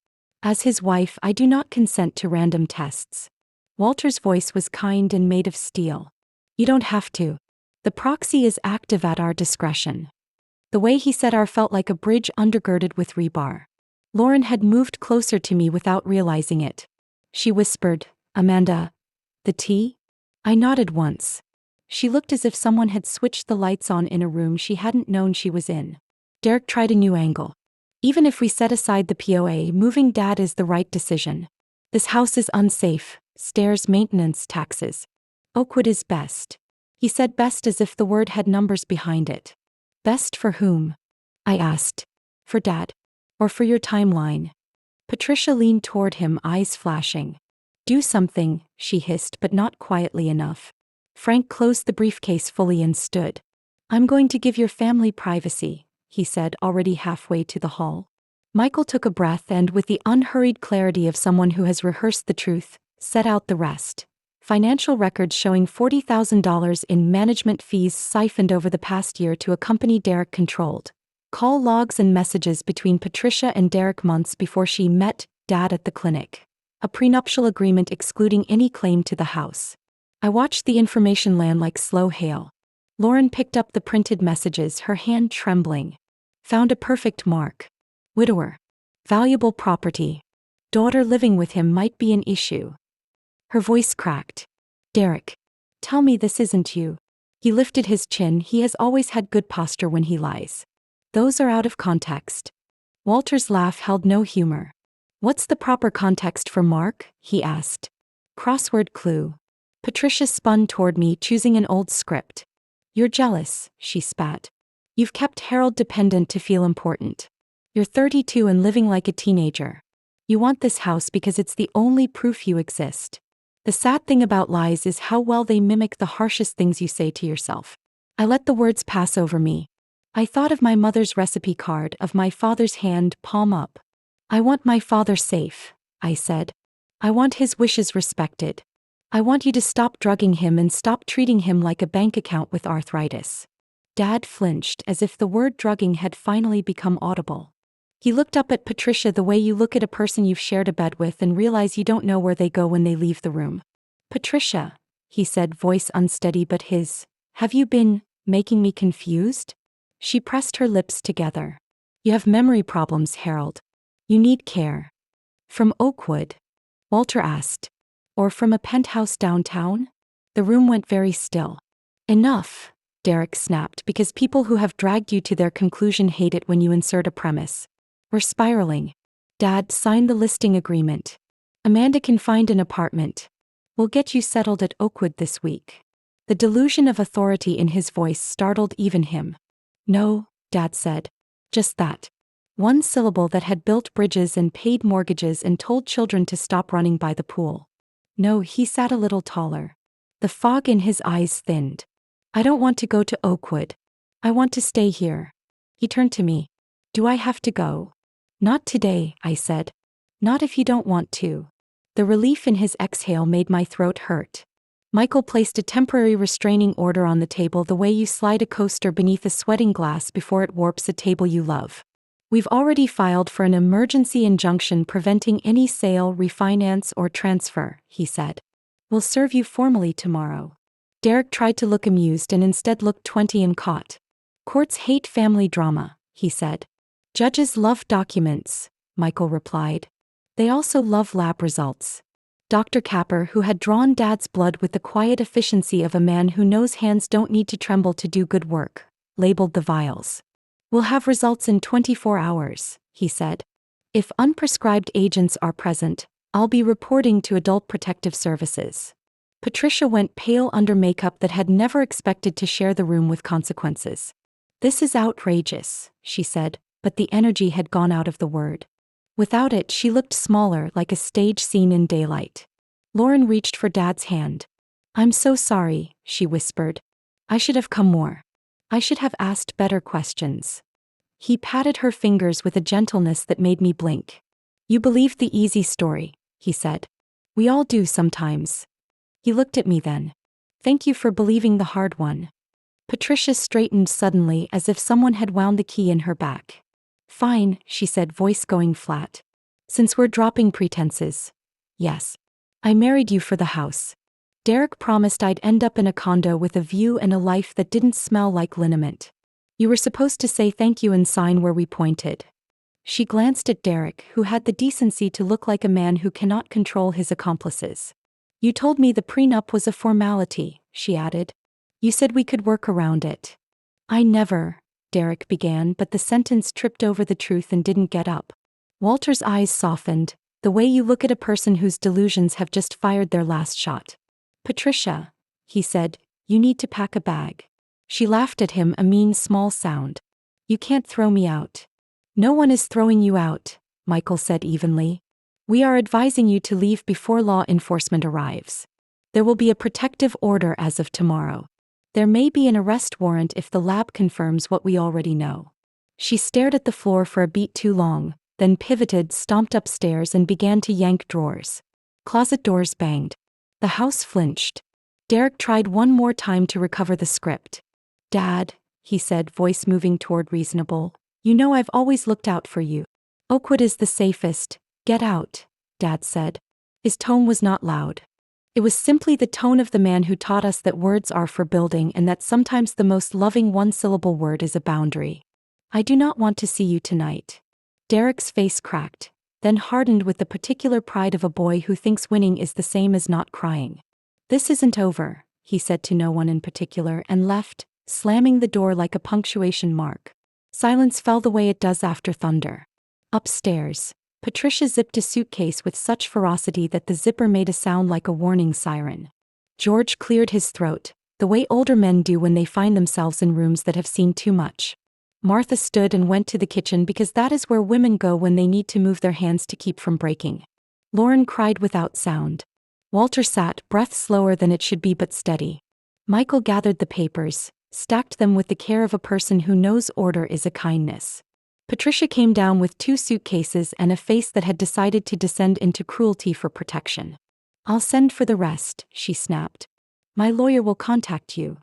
As his wife, I do not consent to random tests. Walter's voice was kind and made of steel. You don't have to. The proxy is active at our discretion. The way he said our felt like a bridge undergirded with rebar. Lauren had moved closer to me without realizing it. She whispered, Amanda, the tea? I nodded once. She looked as if someone had switched the lights on in a room she hadn't known she was in. Derek tried a new angle. Even if we set aside the POA, moving Dad is the right decision. This house is unsafe, stairs, maintenance, taxes. Oakwood is best. He said best as if the word had numbers behind it. Best for whom? I asked. For Dad? Or for your timeline? Patricia leaned toward him, eyes flashing. Do something, she hissed, but not quietly enough. Frank closed the briefcase fully and stood. I'm going to give your family privacy, he said, already halfway to the hall. Michael took a breath and, with the unhurried clarity of someone who has rehearsed the truth, set out the rest. Financial records showing $40,000 in management fees siphoned over the past year to a company Derek controlled. Call logs and messages between Patricia and Derek months before she met Dad at the clinic. A prenuptial agreement excluding any claim to the house. I watched the information land like slow hail. Lauren picked up the printed messages, her hand trembling. Found a perfect mark. Widower. Valuable property. Daughter living with him might be an issue. Her voice cracked. Derek. Tell me this isn't you. He lifted his chin. He has always had good posture when he lies. Those are out of context. Walter's laugh held no humor. What's the proper context for Mark? He asked. Crossword clue. Patricia spun toward me, choosing an old script. You're jealous, she spat. You've kept Harold dependent to feel important. You're 32 and living like a teenager. You want this house because it's the only proof you exist. The sad thing about lies is how well they mimic the harshest things you say to yourself. I let the words pass over me. I thought of my mother's recipe card, of my father's hand, palm up. I want my father safe, I said. I want his wishes respected. I want you to stop drugging him and stop treating him like a bank account with arthritis. Dad flinched as if the word drugging had finally become audible. He looked up at Patricia the way you look at a person you've shared a bed with and realize you don't know where they go when they leave the room. Patricia, he said, voice unsteady but his. Have you been making me confused? She pressed her lips together. You have memory problems, Harold. You need care. From Oakwood? Walter asked. Or from a penthouse downtown? The room went very still. Enough, Derek snapped, because people who have dragged you to their conclusion hate it when you insert a premise. We're spiraling. Dad, sign the listing agreement. Amanda can find an apartment. We'll get you settled at Oakwood this week. The delusion of authority in his voice startled even him. No, Dad said. Just that. One syllable that had built bridges and paid mortgages and told children to stop running by the pool. No, he sat a little taller. The fog in his eyes thinned. I don't want to go to Oakwood. I want to stay here. He turned to me. Do I have to go? Not today, I said. Not if you don't want to. The relief in his exhale made my throat hurt. Michael placed a temporary restraining order on the table the way you slide a coaster beneath a sweating glass before it warps a table you love. We've already filed for an emergency injunction preventing any sale, refinance, or transfer, he said. We'll serve you formally tomorrow. Derek tried to look amused and instead looked 20 and caught. Courts hate family drama, he said. Judges love documents, Michael replied. They also love lab results. Dr. Capper, who had drawn Dad's blood with the quiet efficiency of a man who knows hands don't need to tremble to do good work, labeled the vials. We'll have results in 24 hours, he said. If unprescribed agents are present, I'll be reporting to Adult Protective Services. Patricia went pale under makeup that had never expected to share the room with consequences. This is outrageous, she said, but the energy had gone out of the word. Without it, she looked smaller, like a stage scene in daylight. Lauren reached for Dad's hand. I'm so sorry, she whispered. I should have come more. I should have asked better questions. He patted her fingers with a gentleness that made me blink. You believed the easy story, he said. We all do sometimes. He looked at me then. Thank you for believing the hard one. Patricia straightened suddenly as if someone had wound the key in her back. Fine, she said, voice going flat. Since we're dropping pretenses. Yes. I married you for the house. Derek promised I'd end up in a condo with a view and a life that didn't smell like liniment. You were supposed to say thank you and sign where we pointed. She glanced at Derek, who had the decency to look like a man who cannot control his accomplices. You told me the prenup was a formality, she added. You said we could work around it. I never, Derek began, but the sentence tripped over the truth and didn't get up. Walter's eyes softened, the way you look at a person whose delusions have just fired their last shot. Patricia, he said, you need to pack a bag. She laughed at him, a mean small sound. You can't throw me out. No one is throwing you out, Michael said evenly. We are advising you to leave before law enforcement arrives. There will be a protective order as of tomorrow. There may be an arrest warrant if the lab confirms what we already know. She stared at the floor for a beat too long, then pivoted, stomped upstairs and began to yank drawers. Closet doors banged. The house flinched. Derek tried one more time to recover the script. Dad, he said, voice moving toward reasonable, you know I've always looked out for you. Oakwood is the safest. Get out, Dad said. His tone was not loud. It was simply the tone of the man who taught us that words are for building and that sometimes the most loving one-syllable word is a boundary. I do not want to see you tonight. Derek's face cracked, then hardened with the particular pride of a boy who thinks winning is the same as not crying. This isn't over, he said to no one in particular and left, slamming the door like a punctuation mark. Silence fell the way it does after thunder. Upstairs, Patricia zipped a suitcase with such ferocity that the zipper made a sound like a warning siren. George cleared his throat, the way older men do when they find themselves in rooms that have seen too much. Martha stood and went to the kitchen because that is where women go when they need to move their hands to keep from breaking. Lauren cried without sound. Walter sat, breath slower than it should be but steady. Michael gathered the papers, stacked them with the care of a person who knows order is a kindness. Patricia came down with 2 suitcases and a face that had decided to descend into cruelty for protection. I'll send for the rest, she snapped. My lawyer will contact you.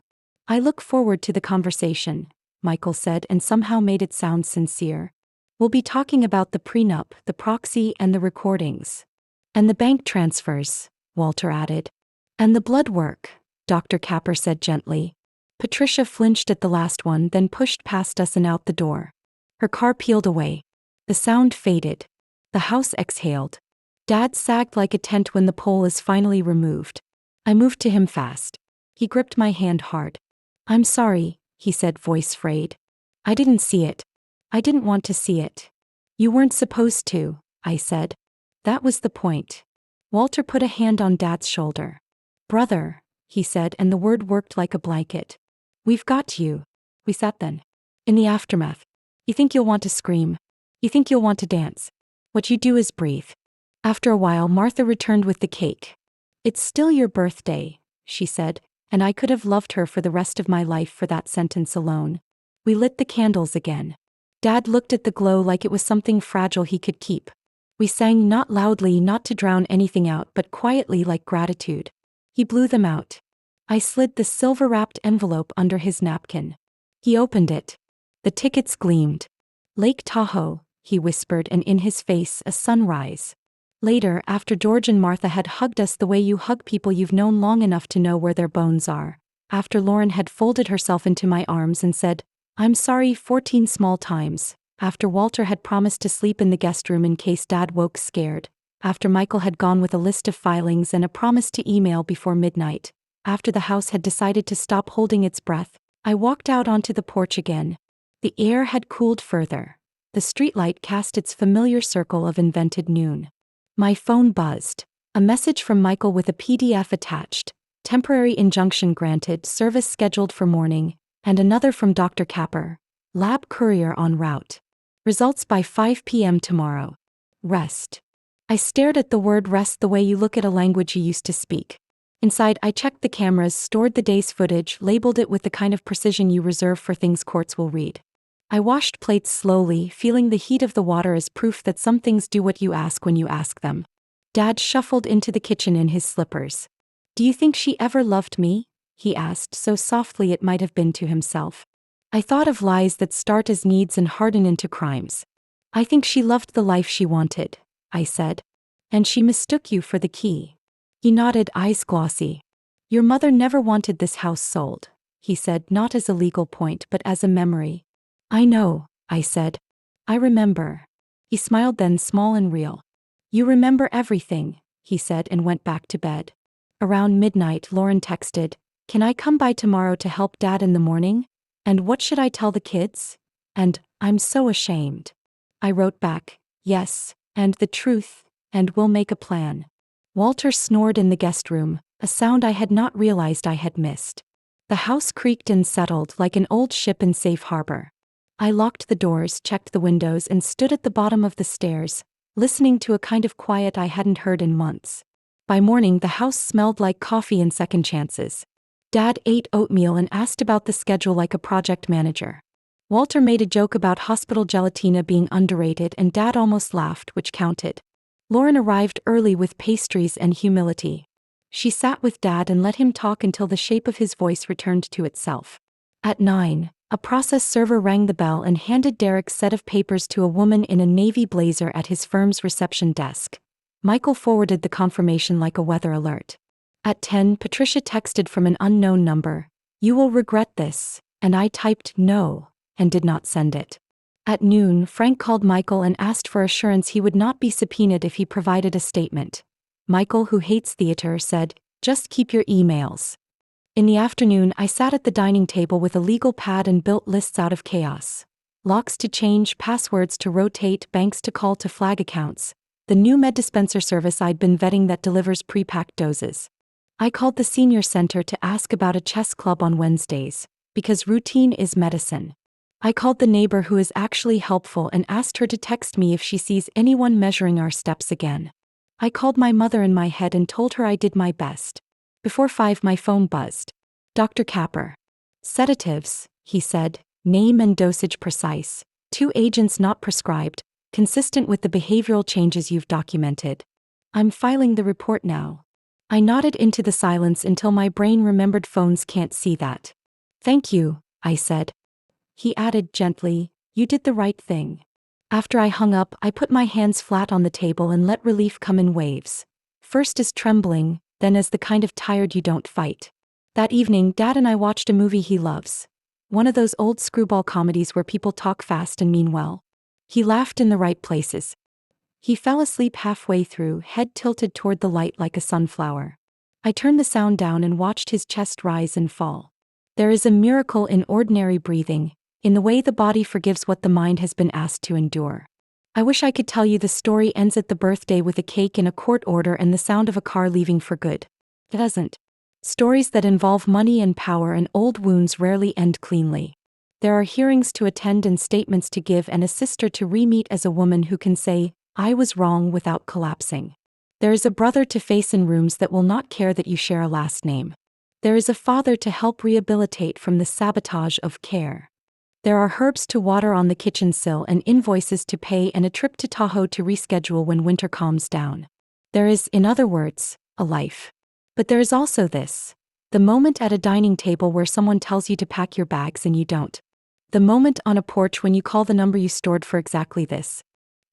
I look forward to the conversation, Michael said and somehow made it sound sincere. We'll be talking about the prenup, the proxy and the recordings. And the bank transfers, Walter added. And the blood work, Dr. Capper said gently. Patricia flinched at the last one, then pushed past us and out the door. Her car peeled away. The sound faded. The house exhaled. Dad sagged like a tent when the pole is finally removed. I moved to him fast. He gripped my hand hard. I'm sorry, he said, voice frayed. I didn't see it. I didn't want to see it. You weren't supposed to, I said. That was the point. Walter put a hand on Dad's shoulder. Brother, he said, and the word worked like a blanket. We've got you. We sat then. In the aftermath. You think you'll want to scream. You think you'll want to dance. What you do is breathe. After a while, Martha returned with the cake. It's still your birthday, she said, and I could have loved her for the rest of my life for that sentence alone. We lit the candles again. Dad looked at the glow like it was something fragile he could keep. We sang not loudly, not to drown anything out, but quietly like gratitude. He blew them out. I slid the silver-wrapped envelope under his napkin. He opened it. The tickets gleamed. Lake Tahoe, he whispered, and in his face a sunrise. Later, after George and Martha had hugged us the way you hug people you've known long enough to know where their bones are, after Lauren had folded herself into my arms and said, "I'm sorry," 14 small times, after Walter had promised to sleep in the guest room in case Dad woke scared, after Michael had gone with a list of filings and a promise to email before midnight, after the house had decided to stop holding its breath, I walked out onto the porch again. The air had cooled further. The streetlight cast its familiar circle of invented noon. My phone buzzed. A message from Michael with a PDF attached. Temporary injunction granted, service scheduled for morning, and another from Dr. Capper. Lab courier en route. Results by 5 p.m. tomorrow. Rest. I stared at the word rest the way you look at a language you used to speak. Inside, I checked the cameras, stored the day's footage, labeled it with the kind of precision you reserve for things courts will read. I washed plates slowly, feeling the heat of the water as proof that some things do what you ask when you ask them. Dad shuffled into the kitchen in his slippers. "Do you think she ever loved me?" he asked, so softly it might have been to himself. I thought of lies that start as needs and harden into crimes. "I think she loved the life she wanted," I said. "And she mistook you for the key." He nodded, eyes glossy. "Your mother never wanted this house sold," he said, not as a legal point but as a memory. "I know," I said. "I remember." He smiled then, small and real. "You remember everything," he said, and went back to bed. Around midnight, Lauren texted, "Can I come by tomorrow to help Dad in the morning? And what should I tell the kids?" And, "I'm so ashamed." I wrote back, "Yes, and the truth, and we'll make a plan." Walter snored in the guest room, a sound I had not realized I had missed. The house creaked and settled like an old ship in safe harbor. I locked the doors, checked the windows, and stood at the bottom of the stairs, listening to a kind of quiet I hadn't heard in months. By morning, the house smelled like coffee and second chances. Dad ate oatmeal and asked about the schedule like a project manager. Walter made a joke about hospital gelatina being underrated, and Dad almost laughed, which counted. Lauren arrived early with pastries and humility. She sat with Dad and let him talk until the shape of his voice returned to itself. At 9, a process server rang the bell and handed Derek's set of papers to a woman in a navy blazer at his firm's reception desk. Michael forwarded the confirmation like a weather alert. At 10, Patricia texted from an unknown number, "You will regret this," and I typed "no," and did not send it. At noon, Frank called Michael and asked for assurance he would not be subpoenaed if he provided a statement. Michael, who hates theater, said, "Just keep your emails." In the afternoon, I sat at the dining table with a legal pad and built lists out of chaos. Locks to change, passwords to rotate, banks to call to flag accounts. The new med dispenser service I'd been vetting that delivers pre-packed doses. I called the senior center to ask about a chess club on Wednesdays, because routine is medicine. I called the neighbor who is actually helpful and asked her to text me if she sees anyone measuring our steps again. I called my mother in my head and told her I did my best. Before 5, my phone buzzed. Dr. Capper. "Sedatives," he said, "name and dosage precise, 2 agents not prescribed, consistent with the behavioral changes you've documented. I'm filing the report now." I nodded into the silence until my brain remembered phones can't see that. "Thank you," I said. He added gently, "You did the right thing." After I hung up, I put my hands flat on the table and let relief come in waves. First as trembling, then as the kind of tired you don't fight. That evening, Dad and I watched a movie he loves. One of those old screwball comedies where people talk fast and mean well. He laughed in the right places. He fell asleep halfway through, head tilted toward the light like a sunflower. I turned the sound down and watched his chest rise and fall. There is a miracle in ordinary breathing, in the way the body forgives what the mind has been asked to endure. I wish I could tell you the story ends at the birthday with a cake and a court order and the sound of a car leaving for good. It doesn't. Stories that involve money and power and old wounds rarely end cleanly. There are hearings to attend and statements to give and a sister to re-meet as a woman who can say, "I was wrong," without collapsing. There is a brother to face in rooms that will not care that you share a last name. There is a father to help rehabilitate from the sabotage of care. There are herbs to water on the kitchen sill and invoices to pay and a trip to Tahoe to reschedule when winter calms down. There is, in other words, a life. But there is also this. The moment at a dining table where someone tells you to pack your bags and you don't. The moment on a porch when you call the number you stored for exactly this.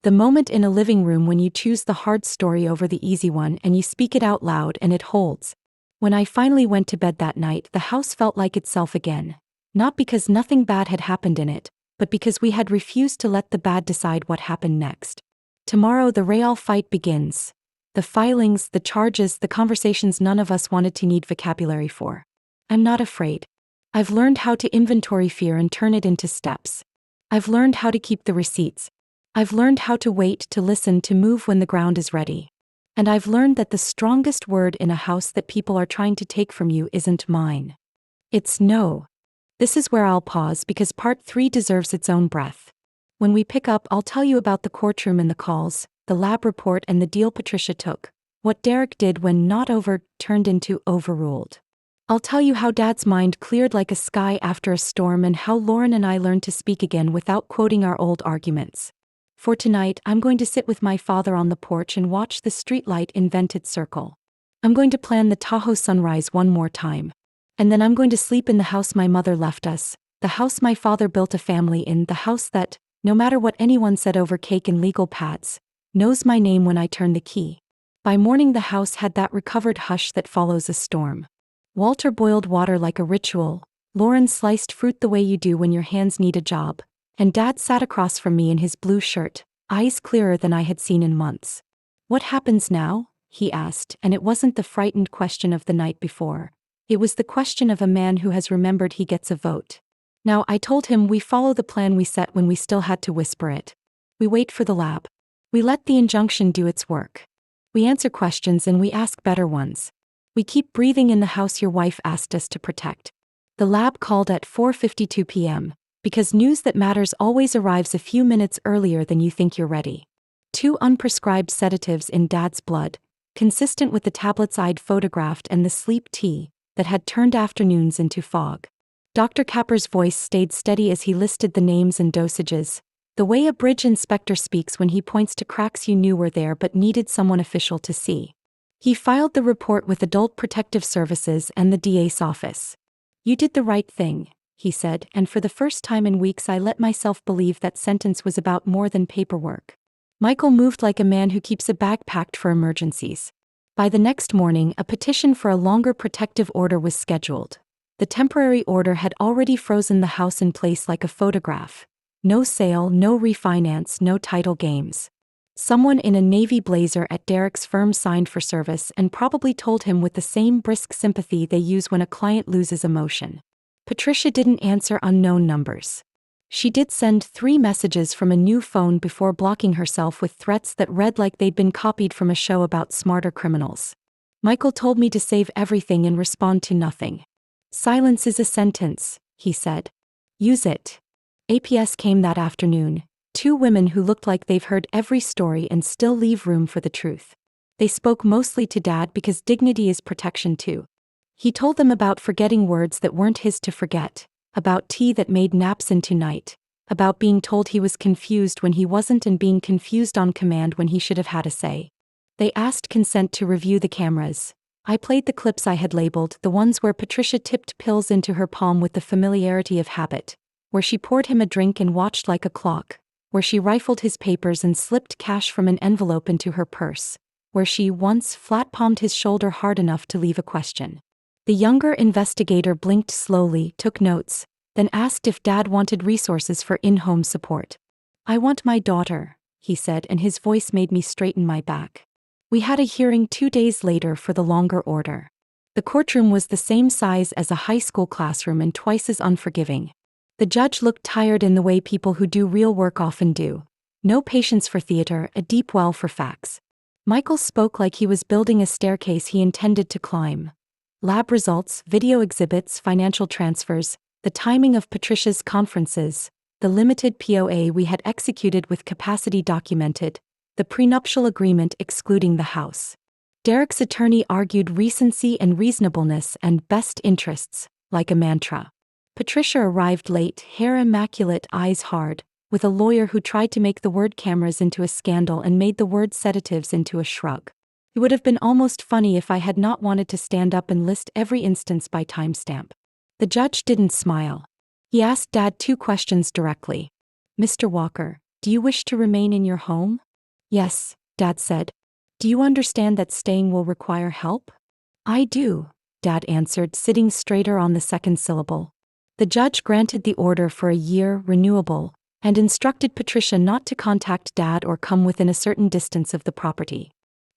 The moment in a living room when you choose the hard story over the easy one and you speak it out loud and it holds. When I finally went to bed that night, the house felt like itself again. Not because nothing bad had happened in it, but because we had refused to let the bad decide what happened next. Tomorrow the real fight begins. The filings, the charges, the conversations none of us wanted to need vocabulary for. I'm not afraid. I've learned how to inventory fear and turn it into steps. I've learned how to keep the receipts. I've learned how to wait, to listen, to move when the ground is ready. And I've learned that the strongest word in a house that people are trying to take from you isn't mine. It's no. This is where I'll pause because part 3 deserves its own breath. When we pick up, I'll tell you about the courtroom and the calls, the lab report and the deal Patricia took, what Derek did when not over turned into overruled. I'll tell you how Dad's mind cleared like a sky after a storm and how Lauren and I learned to speak again without quoting our old arguments. For tonight, I'm going to sit with my father on the porch and watch the streetlight invented circle. I'm going to plan the Tahoe sunrise one more time. And then I'm going to sleep in the house my mother left us, the house my father built a family in, the house that, no matter what anyone said over cake and legal pads, knows my name when I turn the key. By morning the house had that recovered hush that follows a storm. Walter boiled water like a ritual, Lauren sliced fruit the way you do when your hands need a job, and Dad sat across from me in his blue shirt, eyes clearer than I had seen in months. What happens now? He asked, and it wasn't the frightened question of the night before. It was the question of a man who has remembered he gets a vote. Now, I told him we follow the plan we set when we still had to whisper it. We wait for the lab. We let the injunction do its work. We answer questions and we ask better ones. We keep breathing in the house your wife asked us to protect. The lab called at 4:52 p.m., because news that matters always arrives a few minutes earlier than you think you're ready. 2 unprescribed sedatives in Dad's blood, consistent with the tablets I'd photographed and the sleep tea that had turned afternoons into fog. Dr. Capper's voice stayed steady as he listed the names and dosages, the way a bridge inspector speaks when he points to cracks you knew were there but needed someone official to see. He filed the report with Adult Protective Services and the DA's office. "You did the right thing," he said, and for the first time in weeks I let myself believe that sentence was about more than paperwork. Michael moved like a man who keeps a bag packed for emergencies. By the next morning, a petition for a longer protective order was scheduled. The temporary order had already frozen the house in place like a photograph. No sale, no refinance, no title games. Someone in a navy blazer at Derek's firm signed for service and probably told him with the same brisk sympathy they use when a client loses emotion. Patricia didn't answer unknown numbers. She did send 3 messages from a new phone before blocking herself with threats that read like they'd been copied from a show about smarter criminals. Michael told me to save everything and respond to nothing. "Silence is a sentence," he said. "Use it." APS came that afternoon, 2 women who looked like they've heard every story and still leave room for the truth. They spoke mostly to Dad because dignity is protection too. He told them about forgetting words that weren't his to forget. About tea that made naps into night, about being told he was confused when he wasn't and being confused on command when he should have had a say. They asked consent to review the cameras. I played the clips I had labeled, the ones where Patricia tipped pills into her palm with the familiarity of habit, where she poured him a drink and watched like a clock, where she rifled his papers and slipped cash from an envelope into her purse, where she once flat-palmed his shoulder hard enough to leave a question. The younger investigator blinked slowly, took notes, then asked if Dad wanted resources for in-home support. "I want my daughter," he said, and his voice made me straighten my back. We had a hearing 2 days later for the longer order. The courtroom was the same size as a high school classroom and twice as unforgiving. The judge looked tired in the way people who do real work often do. No patience for theater, a deep well for facts. Michael spoke like he was building a staircase he intended to climb. Lab results, video exhibits, financial transfers, the timing of Patricia's conferences, the limited POA we had executed with capacity documented, the prenuptial agreement excluding the house. Derek's attorney argued recency and reasonableness and best interests, like a mantra. Patricia arrived late, hair immaculate, eyes hard, with a lawyer who tried to make the word cameras into a scandal and made the word sedatives into a shrug. It would have been almost funny if I had not wanted to stand up and list every instance by timestamp. The judge didn't smile. He asked Dad 2 questions directly. "Mr. Walker, do you wish to remain in your home?" "Yes," Dad said. "Do you understand that staying will require help?" "I do," Dad answered, sitting straighter on the second syllable. The judge granted the order for a year, renewable, and instructed Patricia not to contact Dad or come within a certain distance of the property.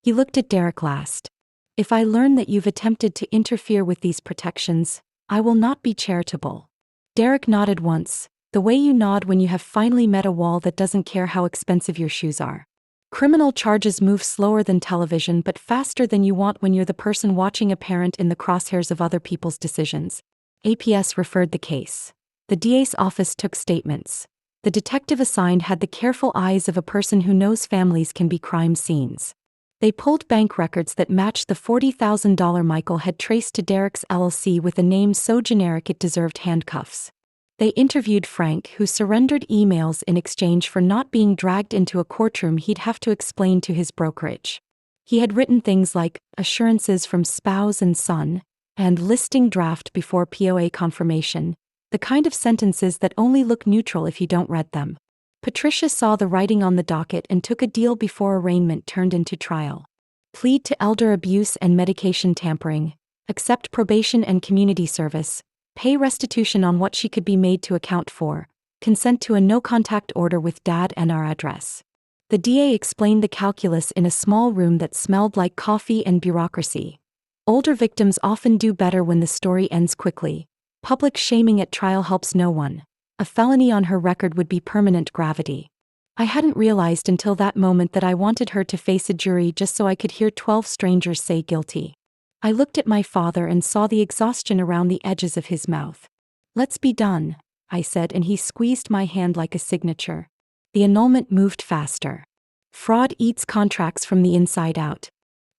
He looked at Derek last. "If I learn that you've attempted to interfere with these protections, I will not be charitable." Derek nodded once, the way you nod when you have finally met a wall that doesn't care how expensive your shoes are. Criminal charges move slower than television but faster than you want when you're the person watching a parent in the crosshairs of other people's decisions. APS referred the case. The DA's office took statements. The detective assigned had the careful eyes of a person who knows families can be crime scenes. They pulled bank records that matched the $40,000 Michael had traced to Derek's LLC with a name so generic it deserved handcuffs. They interviewed Frank, who surrendered emails in exchange for not being dragged into a courtroom he'd have to explain to his brokerage. He had written things like assurances from spouse and son, and listing draft before POA confirmation, the kind of sentences that only look neutral if you don't read them. Patricia saw the writing on the docket and took a deal before arraignment turned into trial. Plead to elder abuse and medication tampering, accept probation and community service, pay restitution on what she could be made to account for, consent to a no-contact order with Dad and our address. The DA explained the calculus in a small room that smelled like coffee and bureaucracy. Older victims often do better when the story ends quickly. Public shaming at trial helps no one. A felony on her record would be permanent gravity. I hadn't realized until that moment that I wanted her to face a jury just so I could hear 12 strangers say guilty. I looked at my father and saw the exhaustion around the edges of his mouth. "Let's be done," I said, and he squeezed my hand like a signature. The annulment moved faster. Fraud eats contracts from the inside out.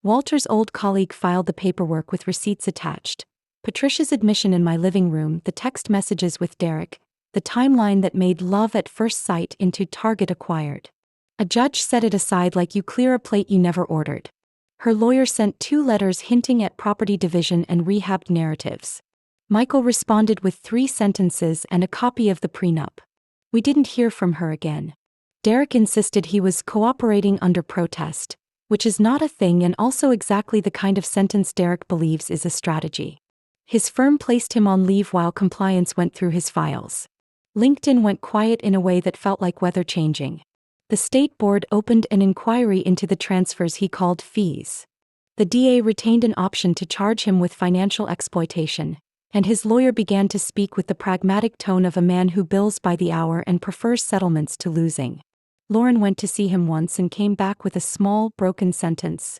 Walter's old colleague filed the paperwork with receipts attached. Patricia's admission in my living room, the text messages with Derek, the timeline that made love at first sight into target acquired. A judge set it aside like you clear a plate you never ordered. Her lawyer sent 2 letters hinting at property division and rehabbed narratives. Michael responded with 3 sentences and a copy of the prenup. We didn't hear from her again. Derek insisted he was cooperating under protest, which is not a thing and also exactly the kind of sentence Derek believes is a strategy. His firm placed him on leave while compliance went through his files. LinkedIn went quiet in a way that felt like weather changing. The state board opened an inquiry into the transfers he called fees. The DA retained an option to charge him with financial exploitation, and his lawyer began to speak with the pragmatic tone of a man who bills by the hour and prefers settlements to losing. Lauren went to see him once and came back with a small, broken sentence.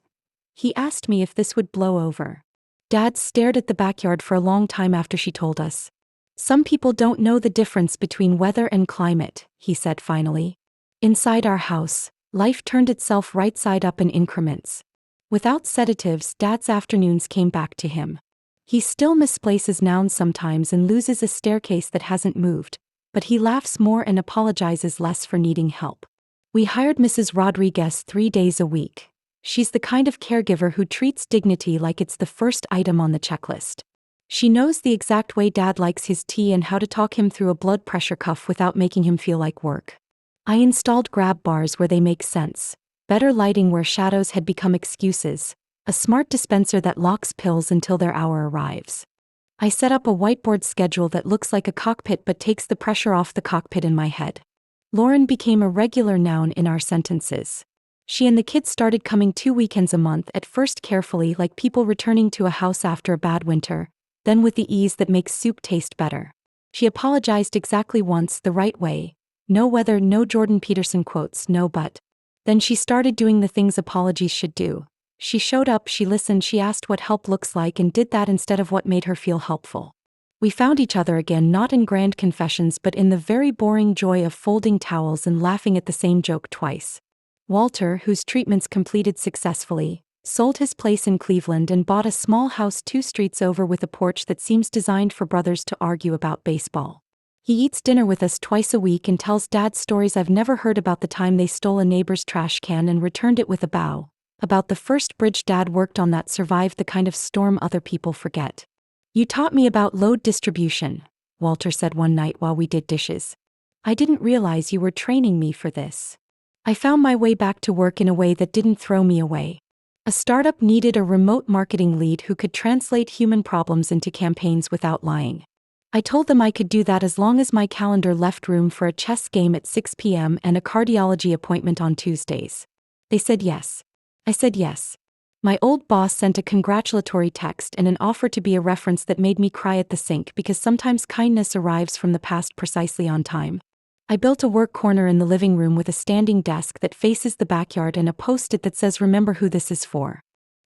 He asked me if this would blow over. Dad stared at the backyard for a long time after she told us. Some people don't know the difference between weather and climate, he said finally. Inside our house, life turned itself right side up in increments. Without sedatives, Dad's afternoons came back to him. He still misplaces nouns sometimes and loses a staircase that hasn't moved, but he laughs more and apologizes less for needing help. We hired Mrs. Rodriguez 3 days a week. She's the kind of caregiver who treats dignity like it's the first item on the checklist. She knows the exact way Dad likes his tea and how to talk him through a blood pressure cuff without making him feel like work. I installed grab bars where they make sense, better lighting where shadows had become excuses, a smart dispenser that locks pills until their hour arrives. I set up a whiteboard schedule that looks like a cockpit but takes the pressure off the cockpit in my head. Lauren became a regular noun in our sentences. She and the kids started coming 2 weekends a month, at first carefully like people returning to a house after a bad winter, then with the ease that makes soup taste better. She apologized exactly once, the right way. No weather, no Jordan Peterson quotes, no but. Then she started doing the things apologies should do. She showed up, she listened, she asked what help looks like and did that instead of what made her feel helpful. We found each other again, not in grand confessions but in the very boring joy of folding towels and laughing at the same joke twice. Walter, whose treatments completed successfully, sold his place in Cleveland and bought a small house 2 streets over with a porch that seems designed for brothers to argue about baseball. He eats dinner with us twice a week and tells Dad stories I've never heard about the time they stole a neighbor's trash can and returned it with a bow, about the first bridge Dad worked on that survived the kind of storm other people forget. "You taught me about load distribution," Walter said one night while we did dishes. "I didn't realize you were training me for this." I found my way back to work in a way that didn't throw me away. A startup needed a remote marketing lead who could translate human problems into campaigns without lying. I told them I could do that as long as my calendar left room for a chess game at 6 p.m. and a cardiology appointment on Tuesdays. They said yes. I said yes. My old boss sent a congratulatory text and an offer to be a reference that made me cry at the sink because sometimes kindness arrives from the past precisely on time. I built a work corner in the living room with a standing desk that faces the backyard and a post-it that says "Remember who this is for."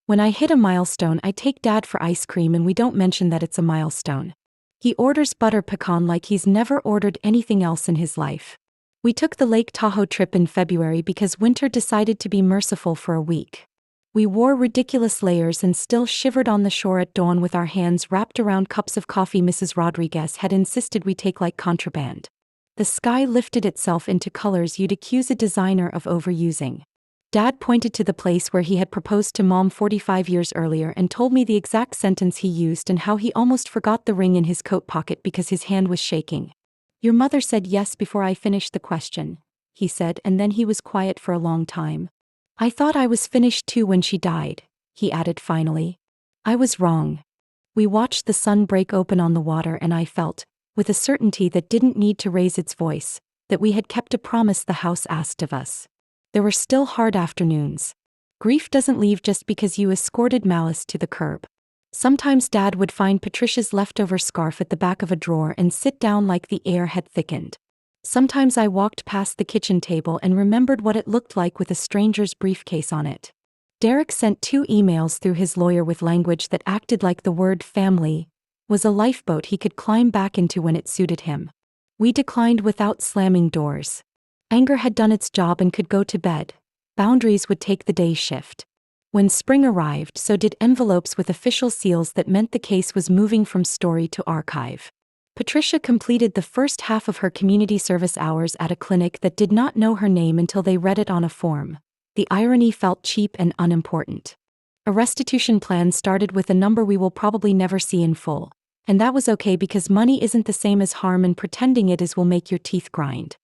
When I hit a milestone, I take Dad for ice cream and we don't mention that it's a milestone. He orders butter pecan like he's never ordered anything else in his life. We took the Lake Tahoe trip in February because winter decided to be merciful for a week. We wore ridiculous layers and still shivered on the shore at dawn with our hands wrapped around cups of coffee Mrs. Rodriguez had insisted we take like contraband. The sky lifted itself into colors you'd accuse a designer of overusing. Dad pointed to the place where he had proposed to Mom 45 years earlier and told me the exact sentence he used and how he almost forgot the ring in his coat pocket because his hand was shaking. "Your mother said yes before I finished the question," he said, and then he was quiet for a long time. "I thought I was finished too when she died," he added finally. I was wrong. We watched the sun break open on the water and I felt, with a certainty that didn't need to raise its voice, that we had kept a promise the house asked of us. There were still hard afternoons. Grief doesn't leave just because you escorted malice to the curb. Sometimes Dad would find Patricia's leftover scarf at the back of a drawer and sit down like the air had thickened. Sometimes I walked past the kitchen table and remembered what it looked like with a stranger's briefcase on it. Derek sent 2 emails through his lawyer with language that acted like the word family was a lifeboat he could climb back into when it suited him. We declined without slamming doors. Anger had done its job and could go to bed. Boundaries would take the day shift. When spring arrived, so did envelopes with official seals that meant the case was moving from story to archive. Patricia completed the first half of her community service hours at a clinic that did not know her name until they read it on a form. The irony felt cheap and unimportant. A restitution plan started with a number we will probably never see in full. And that was okay because money isn't the same as harm and pretending it is will make your teeth grind.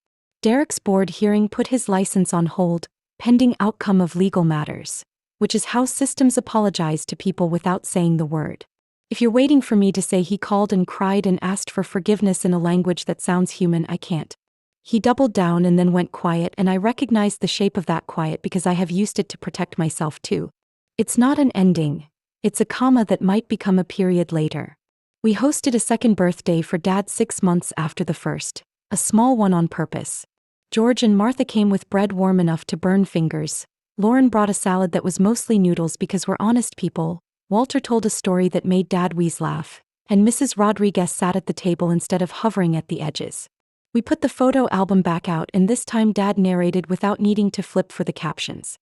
Derek's board hearing put his license on hold, pending outcome of legal matters, which is how systems apologize to people without saying the word. If you're waiting for me to say he called and cried and asked for forgiveness in a language that sounds human, I can't. He doubled down and then went quiet, and I recognized the shape of that quiet because I have used it to protect myself too. It's not an ending. It's a comma that might become a period later. We hosted a second birthday for Dad 6 months after the first, a small one on purpose. George and Martha came with bread warm enough to burn fingers. Lauren brought a salad that was mostly noodles because we're honest people. Walter told a story that made Dad wheeze laugh, and Mrs. Rodriguez sat at the table instead of hovering at the edges. We put the photo album back out and this time Dad narrated without needing to flip for the captions.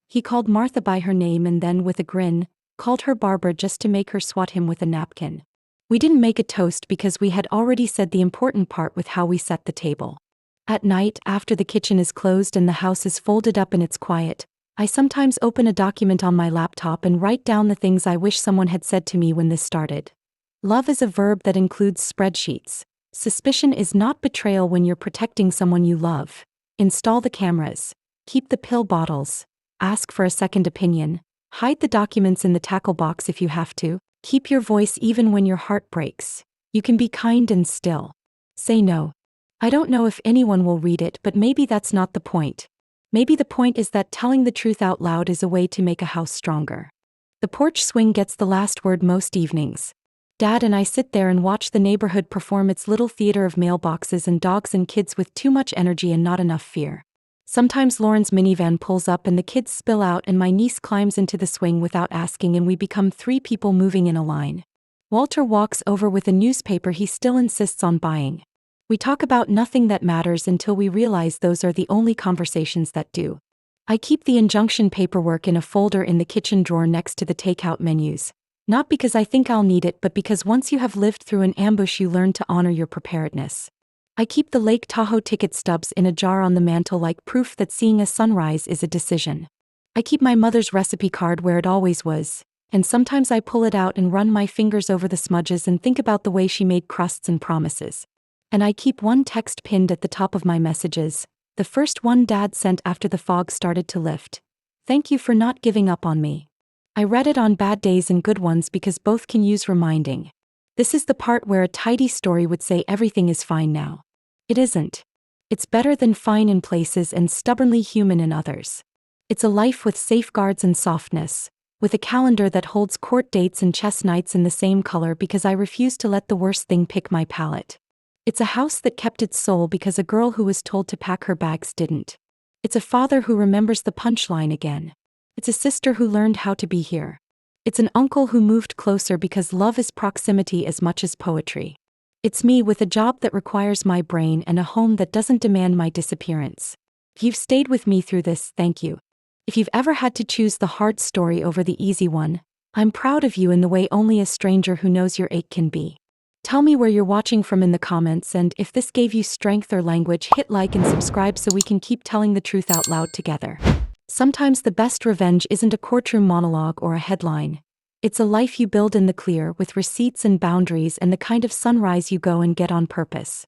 He called Martha by her name and then, with a grin, called her Barbara just to make her swat him with a napkin. We didn't make a toast because we had already said the important part with how we set the table. At night, after the kitchen is closed and the house is folded up and it's quiet, I sometimes open a document on my laptop and write down the things I wish someone had said to me when this started. Love is a verb that includes spreadsheets. Suspicion is not betrayal when you're protecting someone you love. Install the cameras. Keep the pill bottles. Ask for a second opinion. Hide the documents in the tackle box if you have to. Keep your voice even when your heart breaks. You can be kind and still. Say no. I don't know if anyone will read it, but maybe that's not the point. Maybe the point is that telling the truth out loud is a way to make a house stronger. The porch swing gets the last word most evenings. Dad and I sit there and watch the neighborhood perform its little theater of mailboxes and dogs and kids with too much energy and not enough fear. Sometimes Lauren's minivan pulls up and the kids spill out and my niece climbs into the swing without asking and we become 3 people moving in a line. Walter walks over with a newspaper he still insists on buying. We talk about nothing that matters until we realize those are the only conversations that do. I keep the injunction paperwork in a folder in the kitchen drawer next to the takeout menus. Not because I think I'll need it, but because once you have lived through an ambush, you learn to honor your preparedness. I keep the Lake Tahoe ticket stubs in a jar on the mantel like proof that seeing a sunrise is a decision. I keep my mother's recipe card where it always was, and sometimes I pull it out and run my fingers over the smudges and think about the way she made crusts and promises. And I keep one text pinned at the top of my messages, the first one Dad sent after the fog started to lift. Thank you for not giving up on me. I read it on bad days and good ones because both can use reminding. This is the part where a tidy story would say everything is fine now. It isn't. It's better than fine in places and stubbornly human in others. It's a life with safeguards and softness, with a calendar that holds court dates and chess nights in the same color because I refuse to let the worst thing pick my palate. It's a house that kept its soul because a girl who was told to pack her bags didn't. It's a father who remembers the punchline again. It's a sister who learned how to be here. It's an uncle who moved closer because love is proximity as much as poetry. It's me with a job that requires my brain and a home that doesn't demand my disappearance. If you've stayed with me through this, thank you. If you've ever had to choose the hard story over the easy one, I'm proud of you in the way only a stranger who knows your ache can be. Tell me where you're watching from in the comments, and if this gave you strength or language, hit like and subscribe so we can keep telling the truth out loud together. Sometimes the best revenge isn't a courtroom monologue or a headline. It's a life you build in the clear with receipts and boundaries and the kind of sunrise you go and get on purpose.